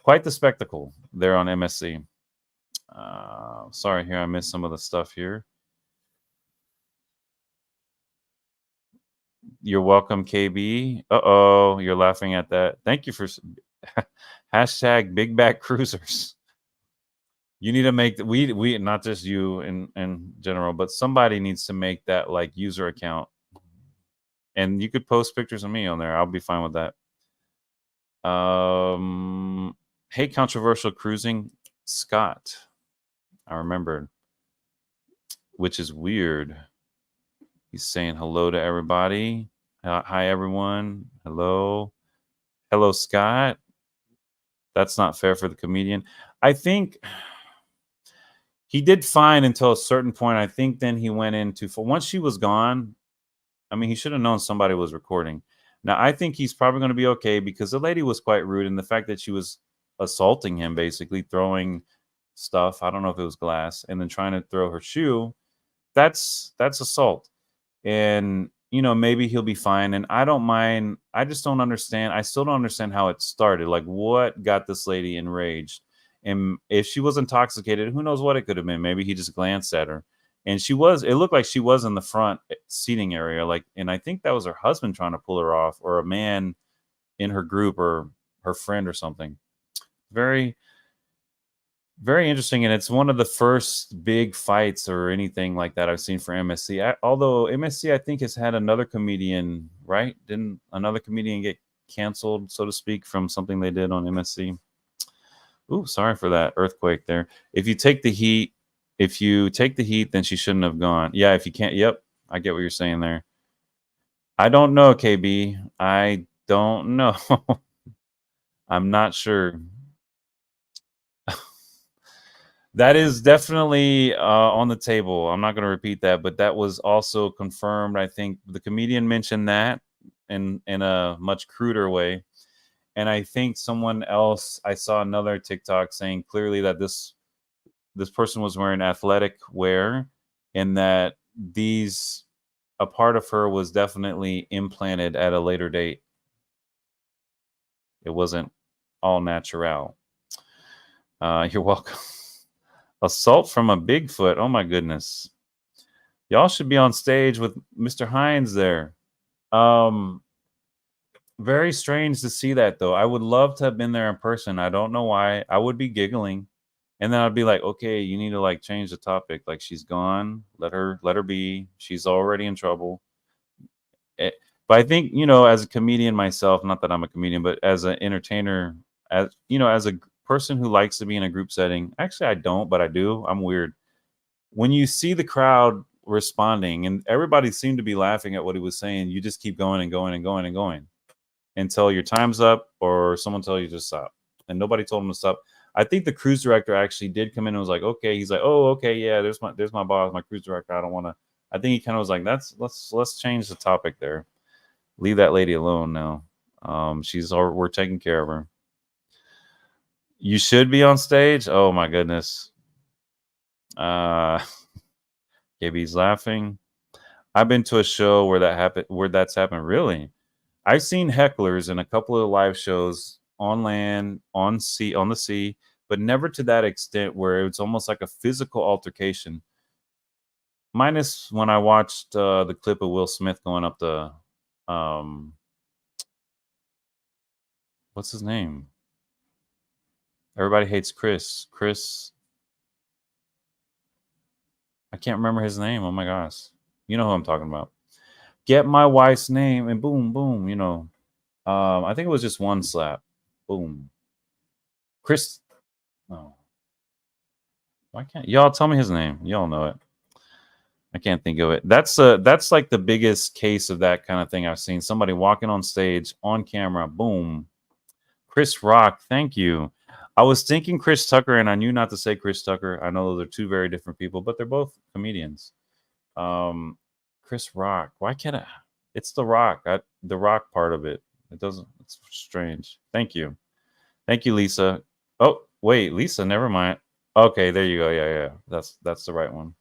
quite the spectacle there on MSC. Sorry, here I missed some of the stuff here. You're welcome, KB. Uh-oh, you're laughing at that. Thank you for hashtag Big Back Cruisers. You need to make we not just you in general, but somebody needs to make that like user account. And you could post pictures of me on there. I'll be fine with that. Hey, controversial cruising, Scott. I remembered, which is weird. He's saying hello to everybody. Hi, everyone. Hello. Hello, Scott. That's not fair for the comedian. I think he did fine until a certain point. I think then he went into, once she was gone, I mean, he should have known somebody was recording. Now, I think he's probably going to be okay because the lady was quite rude. And the fact that she was assaulting him, basically throwing stuff, I don't know if it was glass, and then trying to throw her shoe, that's assault. And, you know, maybe he'll be fine. And I don't mind. I just don't understand. I still don't understand how it started. Like, what got this lady enraged? And if she was intoxicated, who knows what it could have been? Maybe he just glanced at her. And it looked like she was in the front seating area. Like, and I think that was her husband trying to pull her off, or a man in her group, or her friend or something. Very, very interesting. And it's one of the first big fights or anything like that I've seen for MSC. Although MSC, I think, has had another comedian, right? Didn't another comedian get canceled, so to speak, from something they did on MSC? Ooh, sorry for that earthquake there. If you take the heat, then she shouldn't have gone. Yeah, if you can't, yep, I get what you're saying there. I don't know, KB. I don't know. I'm not sure. That is definitely on the table. I'm not going to repeat that, but that was also confirmed. I think the comedian mentioned that in a much cruder way. And I think someone else, I saw another TikTok saying clearly that this person was wearing athletic wear, and that a part of her was definitely implanted at a later date. It wasn't all natural. You're welcome. Assault from a Bigfoot. Oh my goodness. Y'all should be on stage with Mr. Hines there. Very strange to see that though. I would love to have been there in person. I don't know why. I would be giggling. And then I'd be like, okay, you need to like change the topic. Like she's gone. Let her be. She's already in trouble. Eh, but I think, as a comedian myself, not that I'm a comedian, but as an entertainer, as a person who likes to be in a group setting, actually I don't, but I do. I'm weird. When you see the crowd responding and everybody seemed to be laughing at what he was saying, you just keep going and going and going and going until your time's up or someone tells you to stop. And nobody told him to stop. I think the cruise director actually did come in and was like, okay. He's like, oh, okay, yeah, there's my boss, my cruise director. I don't want to. I think he kind of was like, let's change the topic there. Leave that lady alone now. We're taking care of her. You should be on stage. Oh my goodness. KB's laughing. I've been to a show where that's happened. Really? I've seen hecklers in a couple of live shows on land, on the sea, but never to that extent where it's almost like a physical altercation. Minus when I watched the clip of Will Smith going up the what's his name? Everybody hates Chris. I can't remember his name. Oh my gosh. You know who I'm talking about. Get my wife's name and boom, boom, I think it was just one slap. Boom. Chris. Oh. Why can't y'all tell me his name? Y'all know it. I can't think of it. That's like the biggest case of that kind of thing I've seen. Somebody walking on stage on camera. Boom. Chris Rock. Thank you. I was thinking Chris Tucker, and I knew not to say Chris Tucker. I know those are two very different people, but they're both comedians. Chris Rock. Why can't I? It's The Rock. The Rock part of it. It doesn't. It's strange. Thank you, Lisa. Oh wait, Lisa. Never mind. Okay, there you go. Yeah. That's the right one.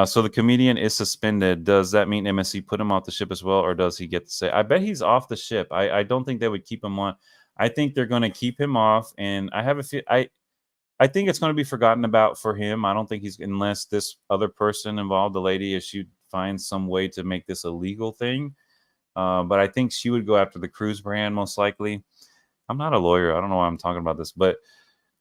So the comedian is suspended. Does that mean MSC put him off the ship as well, or does he get to say? I bet he's off the ship. I don't think they would keep him on. I think they're going to keep him off, and I have a feel. I think it's going to be forgotten about for him. I don't think he's, unless this other person involved, the lady, if she finds some way to make this a legal thing. But I think she would go after the cruise brand most likely. I'm not a lawyer. I don't know why I'm talking about this, but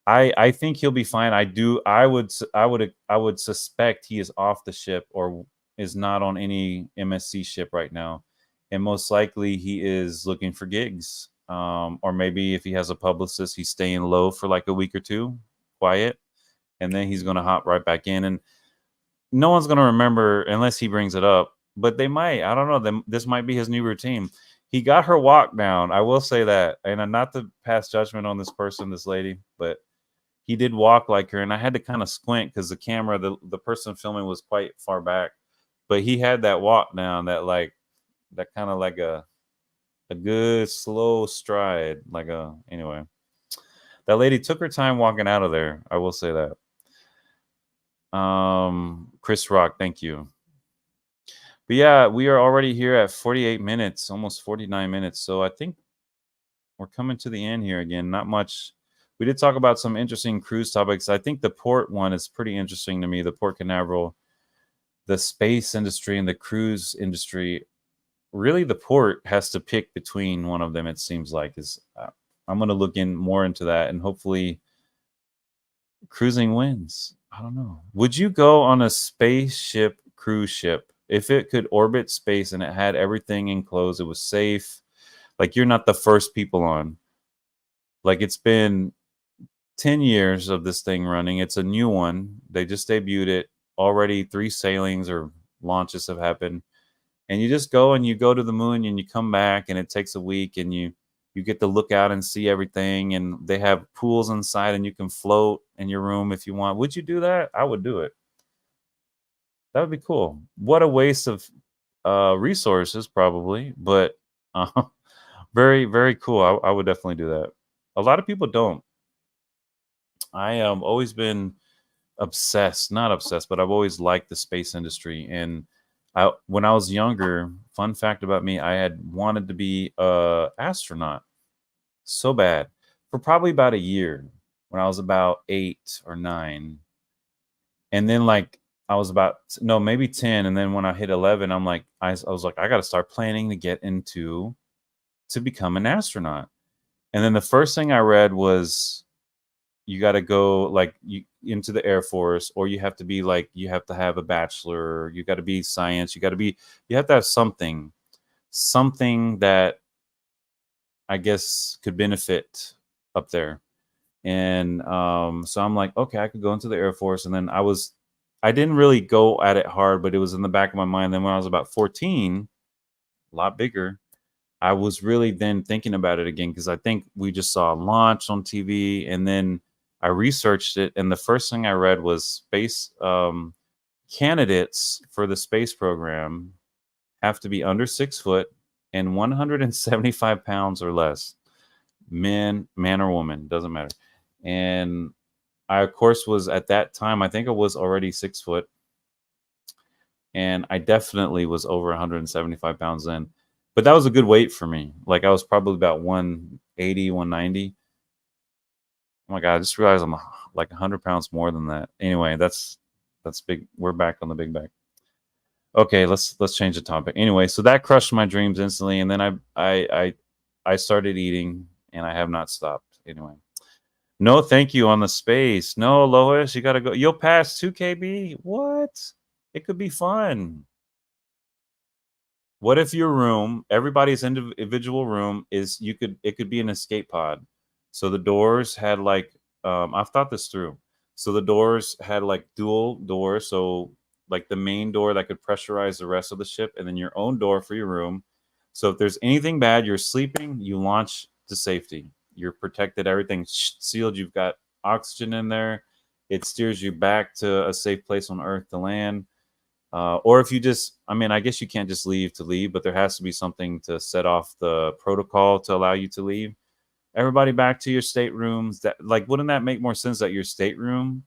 I think he'll be fine. I would suspect he is off the ship or is not on any MSC ship right now, and most likely he is looking for gigs. Or maybe if he has a publicist, he's staying low for like a week or two, quiet, and then he's going to hop right back in. And no one's going to remember unless he brings it up, but they might. I don't know. This might be his new routine. He got her walk down. I will say that. And I'm not to pass judgment on this person, this lady, but he did walk like her. And I had to kind of squint because the camera, the person filming was quite far back, but he had that walk down, that kind of like a good slow stride, anyway. That lady took her time walking out of there. I will say that. Chris Rock, thank you. But yeah, we are already here at 48 minutes, almost 49 minutes. So I think we're coming to the end here again. Not much. We did talk about some interesting cruise topics. I think the port one is pretty interesting to me. The Port Canaveral, the space industry and the cruise industry. Really, the port has to pick between one of them, it seems like. I'm going to look more into that, and hopefully cruising wins. I don't know. Would you go on a spaceship cruise ship if it could orbit space and it had everything enclosed, it was safe, like you're not the first people on? Like, it's been 10 years of this thing running. It's a new one. They just debuted it. Already 3 sailings or launches have happened. And you just go and you go to the moon and you come back, and it takes a week, and you get to look out and see everything. And they have pools inside, and you can float in your room if you want. Would you do that? I would do it. That would be cool. What a waste of resources, probably, but very, very cool. I would definitely do that. A lot of people don't. I have always been not obsessed, but I've always liked the space industry. And when I was younger, fun fact about me, I had wanted to be an astronaut so bad for probably about a year. when I was about 8 or 9. And then like I was about, no, maybe 10. And then when I hit 11, I'm like, I was like, I got to start planning to get into, to become an astronaut. And then the first thing I read was you got to go like into the Air Force, or you have to be like, you have to have a bachelor, you got to be science, you have to have something that I guess could benefit up there. And so I'm like, okay, I could go into the Air Force. And then I didn't really go at it hard, but it was in the back of my mind. Then when I was about 14, a lot bigger, I was really then thinking about it again, because I think we just saw a launch on TV, and then I researched it. And the first thing I read was space candidates for the space program have to be under 6 foot and 175 pounds or less. Man or woman, doesn't matter. And I, of course, was at that time, I think I was already 6 foot. And I definitely was over 175 pounds then. But that was a good weight for me. Like I was probably about 180, 190. Oh my God, I just realized I'm like 100 pounds more than that. Anyway, that's big. We're back on the big back. Okay, let's change the topic. Anyway, so that crushed my dreams instantly. And then I started eating, and I have not stopped. Anyway. No, thank you on the space. No, Lois, you got to go. You'll pass 2KB? What? It could be fun. What if your room, everybody's individual room it could be an escape pod. So the doors had like, I've thought this through. So the doors had like dual doors. So like the main door that could pressurize the rest of the ship, and then your own door for your room. So if there's anything bad, you're sleeping, you launch to safety. You're protected, everything's sealed. You've got oxygen in there. It steers you back to a safe place on Earth to land. Or if you just, I mean, I guess you can't just leave to leave, but there has to be something to set off the protocol to allow you to leave. Everybody back to your staterooms. That, like, wouldn't that make more sense that your stateroom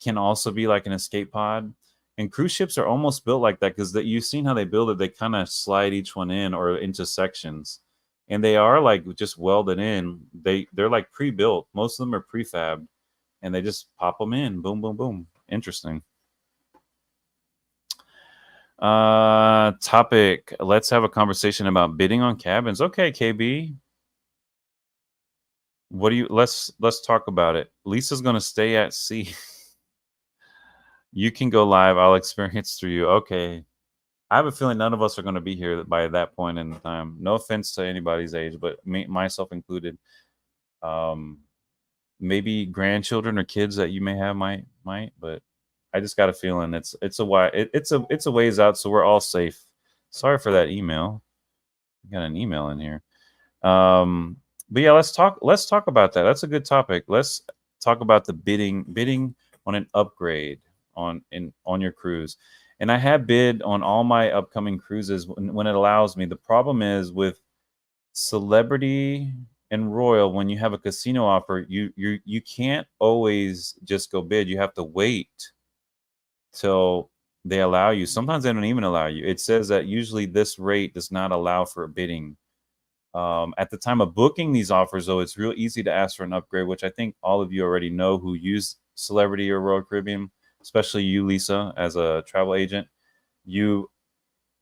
can also be like an escape pod? And cruise ships are almost built like that, because you've seen how they build it. They kind of slide each one in or into sections. And they are like just welded in. They're like pre-built. Most of them are prefabbed, and they just pop them in. Boom, boom, boom. Interesting. Topic. Let's have a conversation about bidding on cabins. Okay, KB. What do you? Let's talk about it. Lisa's gonna stay at sea. You can go live. I'll experience through you. Okay. I have a feeling none of us are going to be here by that point in time. No offense to anybody's age, but myself included. Maybe grandchildren or kids that you may have might, but I just got a feeling it's a ways out, so we're all safe. Sorry for that email. I got an email in here. But yeah, let's talk about that. That's a good topic. Let's talk about the bidding on an upgrade on your cruise. And I have bid on all my upcoming cruises when it allows me. The problem is with Celebrity and Royal, when you have a casino offer, you can't always just go bid. You have to wait till they allow you. Sometimes they don't even allow you. It says that usually this rate does not allow for bidding. At the time of booking these offers, though, it's real easy to ask for an upgrade, which I think all of you already know who use Celebrity or Royal Caribbean. Especially you, Lisa, as a travel agent.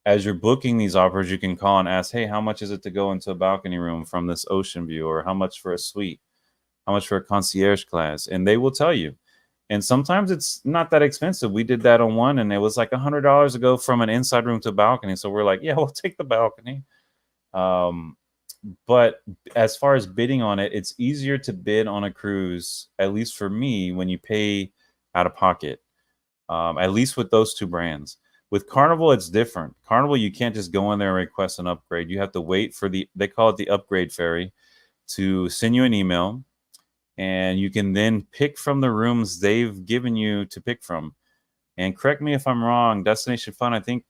As you're booking these offers, you can call and ask, hey, how much is it to go into a balcony room from this ocean view? Or how much for a suite? How much for a concierge class? And they will tell you. And sometimes it's not that expensive. We did that on one, and it was like $100 to go from an inside room to a balcony. So we're like, yeah, we'll take the balcony. But as far as bidding on it, it's easier to bid on a cruise, at least for me, when you pay out of pocket. At least with those two brands. With Carnival, it's different. Carnival, you can't just go in there and request an upgrade. You have to wait for they call it the upgrade ferry, to send you an email, and you can then pick from the rooms they've given you to pick from. And correct me if I'm wrong, Destination Fun, I think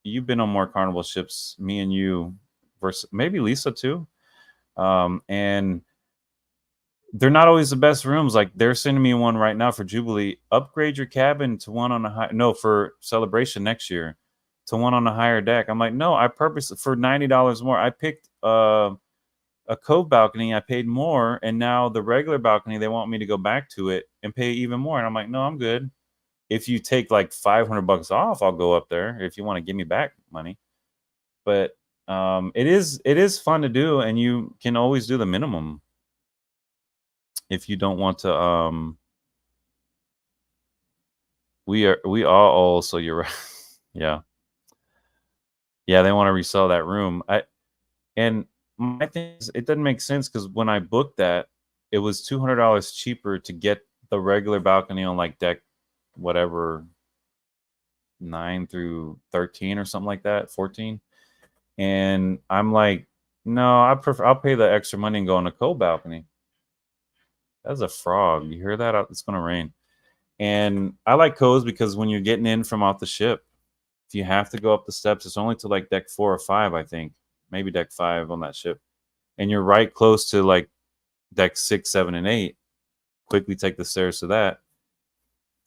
you've been on more Carnival ships, me and you, versus maybe Lisa too. And they're not always the best rooms. Like they're sending me one right now for Jubilee. Upgrade your cabin to one on a high. No, for Celebration next year, to one on a higher deck. I'm like, no, I purposely for $90 more. I picked a cove balcony, I paid more, and now the regular balcony, they want me to go back to it and pay even more. And I'm like, no, I'm good. If you take like $500 off, I'll go up there if you want to give me back money. But it is fun to do, and you can always do the minimum if you don't want to. We all so you're right. Yeah. Yeah, they want to resell that room. And my thing is, it doesn't make sense because when I booked that, it was $200 cheaper to get the regular balcony on like deck, whatever, 9 through 13 or something like that, 14. And I'm like, no, I'll pay the extra money and go on a cove balcony. That's a frog. You hear that? It's gonna rain. And I like coves because when you're getting in from off the ship, if you have to go up the steps, it's only to like deck 4 or 5, I think, maybe deck 5 on that ship, and you're right close to like deck 6, 7, and 8. Quickly take the stairs to that,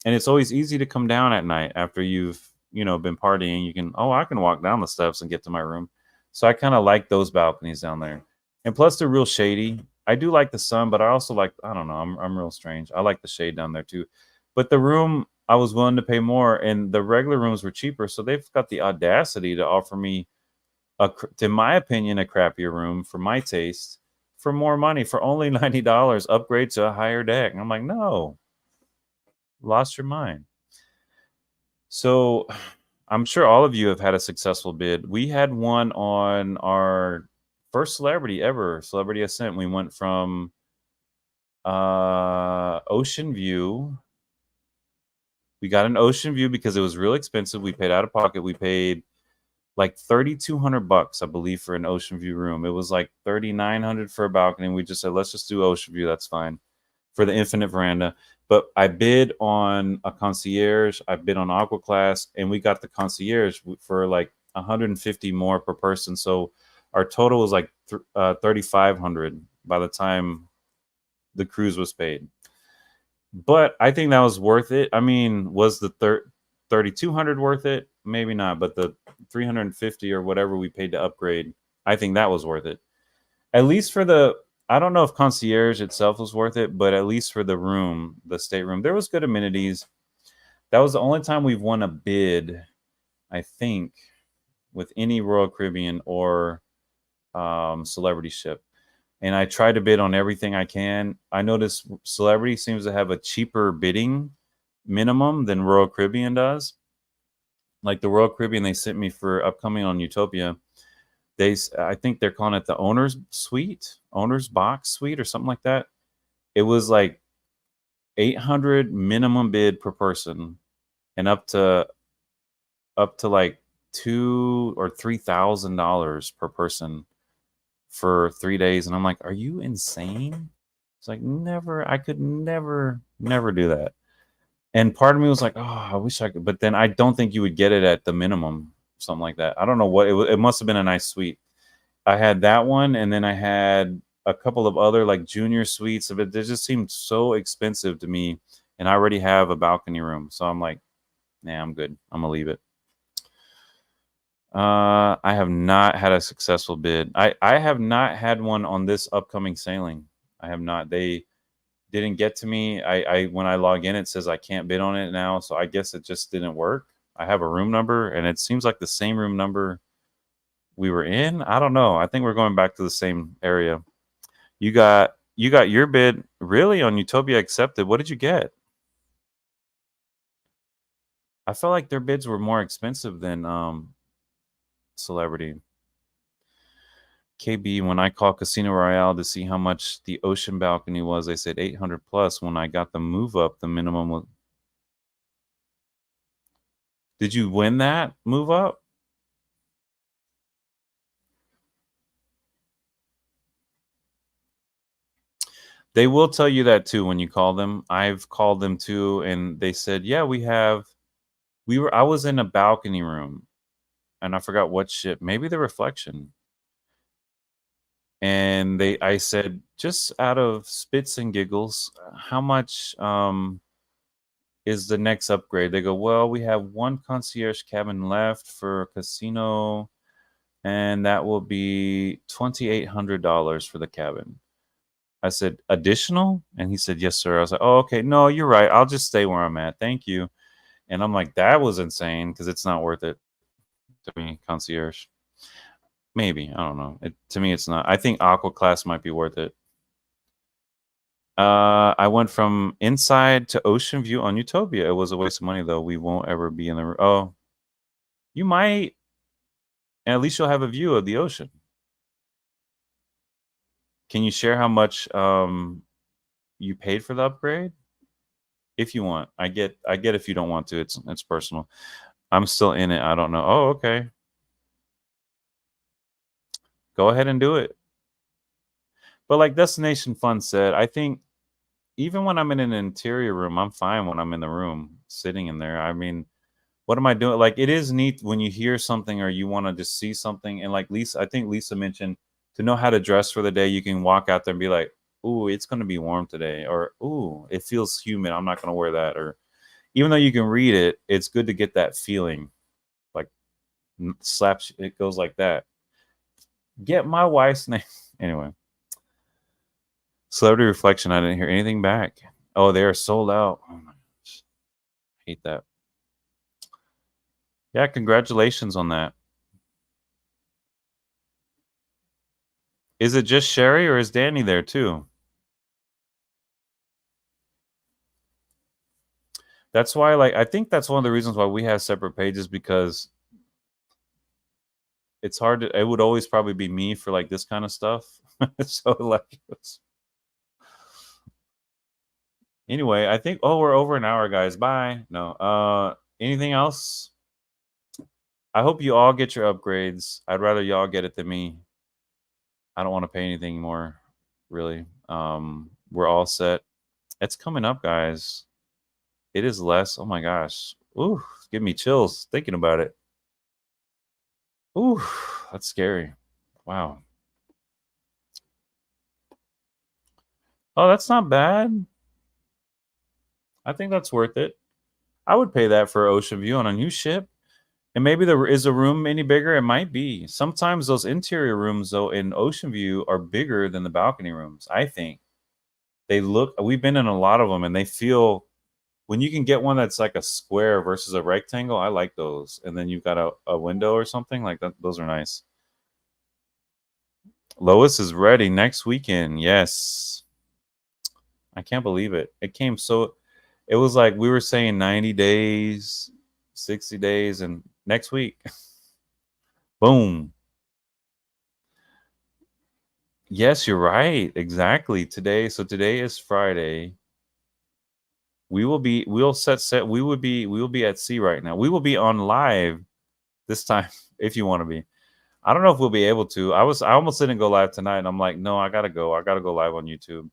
and it's always easy to come down at night after you've been partying. You can I can walk down the steps and get to my room. So I kind of like those balconies down there, and plus they're real shady. I do like the sun, but I also like, I don't know, I'm real strange. I like the shade down there too. But the room, I was willing to pay more, and the regular rooms were cheaper. So they've got the audacity to offer me, in my opinion, a crappier room for my taste for more money, for only $90, upgrade to a higher deck. And I'm like, no, lost your mind. So I'm sure all of you have had a successful bid. We had one on our first celebrity ever, Celebrity Ascent. We went from Ocean View. We got an Ocean View because it was real expensive. We paid out of pocket. We paid like $3,200, I believe, for an Ocean View room. It was like $3,900 for a balcony. We just said, let's just do Ocean View. That's fine for the infinite veranda. But I bid on a concierge. I bid on Aqua Class, and we got the concierge for like $150 more per person. So our total was like $3,500 by the time the cruise was paid. But I think that was worth it. I mean, was the $3,200 worth it? Maybe not, but the $350 or whatever we paid to upgrade, I think that was worth it. At least for the, I don't know if concierge itself was worth it, but at least for the room, the stateroom, there was good amenities. That was the only time we've won a bid, I think, with any Royal Caribbean or celebrity ship. And I try to bid on everything I can. I notice Celebrity seems to have a cheaper bidding minimum than Royal Caribbean does. Like the Royal Caribbean, they sent me for upcoming on Utopia. I think they're calling it the owner's box suite or something like that. It was like $800 minimum bid per person, and up to like $2,000 or $3,000 per person for 3 days. And I'm like, are you insane? It's like, I could never do that. And part of me was like, oh, I wish I could, but then I don't think you would get it at the minimum, something like that. I don't know what it must have been a nice suite. I had that one, and then I had a couple of other like junior suites, but they just seemed so expensive to me, and I already have a balcony room. So I'm like, nah, I'm good. I'm gonna leave it. I have not had a successful bid. I have not had one on this upcoming sailing. I have not. They didn't get to me. I when I log in, it says I can't bid on it now. So I guess it just didn't work. I have a room number, and it seems like the same room number we were in. I don't know. I think we're going back to the same area. You got your bid really on Utopia accepted. What did you get? I felt like their bids were more expensive than Celebrity. KB, when I called Casino Royale to see how much the ocean balcony was, they said 800 plus. When I got the move up, the minimum was. Did you win that move up? They will tell you that too when you call them. I've called them too, and they said, yeah, I was in a balcony room, and I forgot what ship, maybe the Reflection. And I said, just out of spits and giggles, how much is the next upgrade? They go, well, we have one concierge cabin left for casino. and that will be $2,800 for the cabin. I said, additional? And he said, yes, sir. I was like, oh, okay. No, you're right. I'll just stay where I'm at. Thank you. And I'm like, that was insane because it's not worth it to me, concierge. Maybe. I don't know. To me, it's not. I think Aqua Class might be worth it. I went from inside to Ocean View on Utopia. It was a waste of money, though. We won't ever be in the... Oh, you might. And at least you'll have a view of the ocean. Can you share how much you paid for the upgrade? If you want. I get if you don't want to. It's personal. I'm still in it. I don't know. Oh, okay. Go ahead and do it. But like Destination Fun said, I think even when I'm in an interior room, I'm fine when I'm in the room sitting in there. I mean, what am I doing? Like, it is neat when you hear something or you want to just see something. And like Lisa, I think Lisa mentioned, to know how to dress for the day, you can walk out there and be like, ooh, it's going to be warm today. Or, ooh, it feels humid. I'm not going to wear that. Or even though you can read it, it's good to get that feeling. Like, slaps, it goes like that. Get my wife's name. Anyway. Celebrity Reflection, I didn't hear anything back. Oh, they are sold out. Oh my gosh. Hate that. Yeah, congratulations on that. Is it just Sherry or is Danny there too? That's why, like, I think that's one of the reasons why we have separate pages, because it's hard to, it would always probably be me for like this kind of stuff. So like, anyway, I think, oh, we're over an hour, guys. Bye. No, anything else? I hope you all get your upgrades. I'd rather y'all get it than me. I don't want to pay anything more, really. We're all set. It's coming up, guys. It is less. Oh my gosh. Ooh, give me chills thinking about it. Ooh, that's scary. Wow. Oh, that's not bad. I think that's worth it. I would pay that for Ocean View on a new ship. And maybe there is a room any bigger. It might be. Sometimes those interior rooms, though, in Ocean View are bigger than the balcony rooms, I think. They look, we've been in a lot of them, and they feel, when you can get one that's like a square versus a rectangle, I like those. And then you've got a window or something like that. Those are nice. Lois is ready next weekend. Yes. I can't believe it. It came so, it was like we were saying 90 days, 60 days, and next week. Boom. Yes, you're right. Exactly. Today. So today is Friday. We will be we will be at sea right now. We will be on live this time if you want to be. I don't know if we'll be able to. I almost didn't go live tonight, and I'm like, no, I gotta go. I gotta go live on YouTube.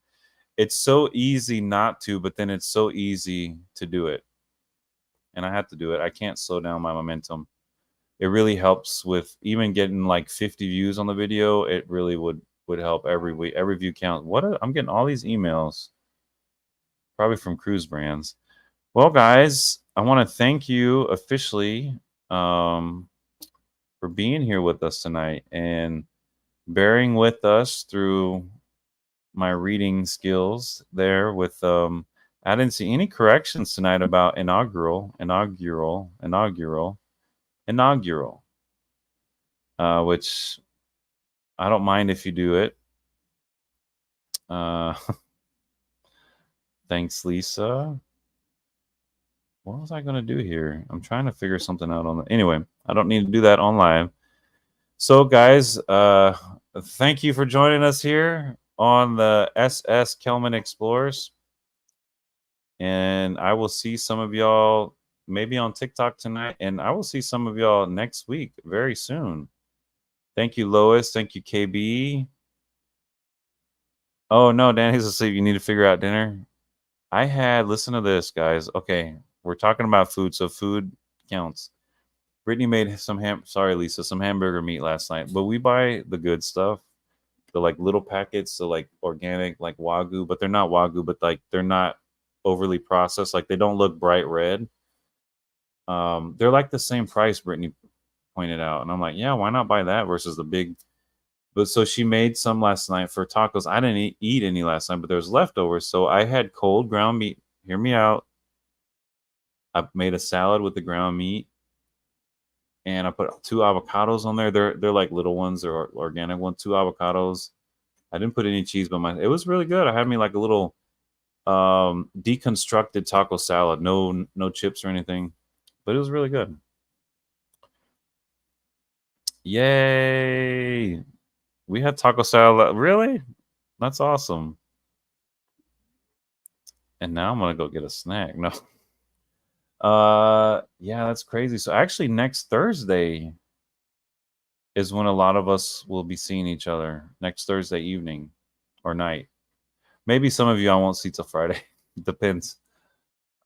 It's so easy not to, but then it's so easy to do it. And I have to do it. I can't slow down my momentum. It really helps with even getting like 50 views on the video. It really would help every week. Every view count. I'm getting all these emails, probably from cruise brands. Well, guys, I want to thank you officially for being here with us tonight and bearing with us through my reading skills there with I didn't see any corrections tonight about inaugural, which I don't mind if you do it. Thanks, Lisa. What was I going to do here? I'm trying to figure something out on the... Anyway, I don't need to do that on live. So, guys, thank you for joining us here on the SS Kelman Explorers. And I will see some of y'all maybe on TikTok tonight. And I will see some of y'all next week very soon. Thank you, Lois. Thank you, KB. Oh, no, Danny's asleep. You need to figure out dinner. Listen to this, guys. Okay, we're talking about food, so food counts. Brittany made some some hamburger meat last night, but we buy the good stuff, the like little packets, the like organic, like Wagyu, but they're not Wagyu, but like they're not overly processed. Like they don't look bright red. They're like the same price, Brittany. pointed out. And I'm like, yeah, why not buy that versus the big? But so she made some last night for tacos. I didn't eat any last night, but there was leftovers. So I had cold ground meat. Hear me out. I made a salad with the ground meat, and I put 2 avocados on there. They're like little ones or organic ones. 2 avocados. I didn't put any cheese, but it was really good. I had me like a little deconstructed taco salad. No chips or anything, but it was really good. Yay! We had taco salad. Really? That's awesome. And now I'm gonna go get a snack. No. Yeah, that's crazy. So actually next Thursday is when a lot of us will be seeing each other. Next Thursday evening or night. Maybe some of you I won't see till Friday. Depends.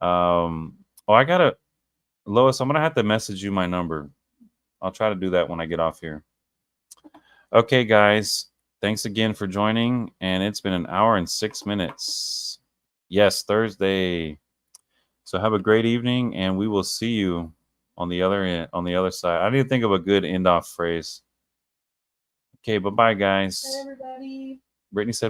I gotta Lois, I'm gonna have to message you my number. I'll try to do that when I get off here. Okay, guys. Thanks again for joining. And it's been 1 hour and 6 minutes. Yes, Thursday. So have a great evening, and we will see you on the other end, on the other side. I need to think of a good end off phrase. Okay, bye-bye, guys. Bye, everybody. Brittany said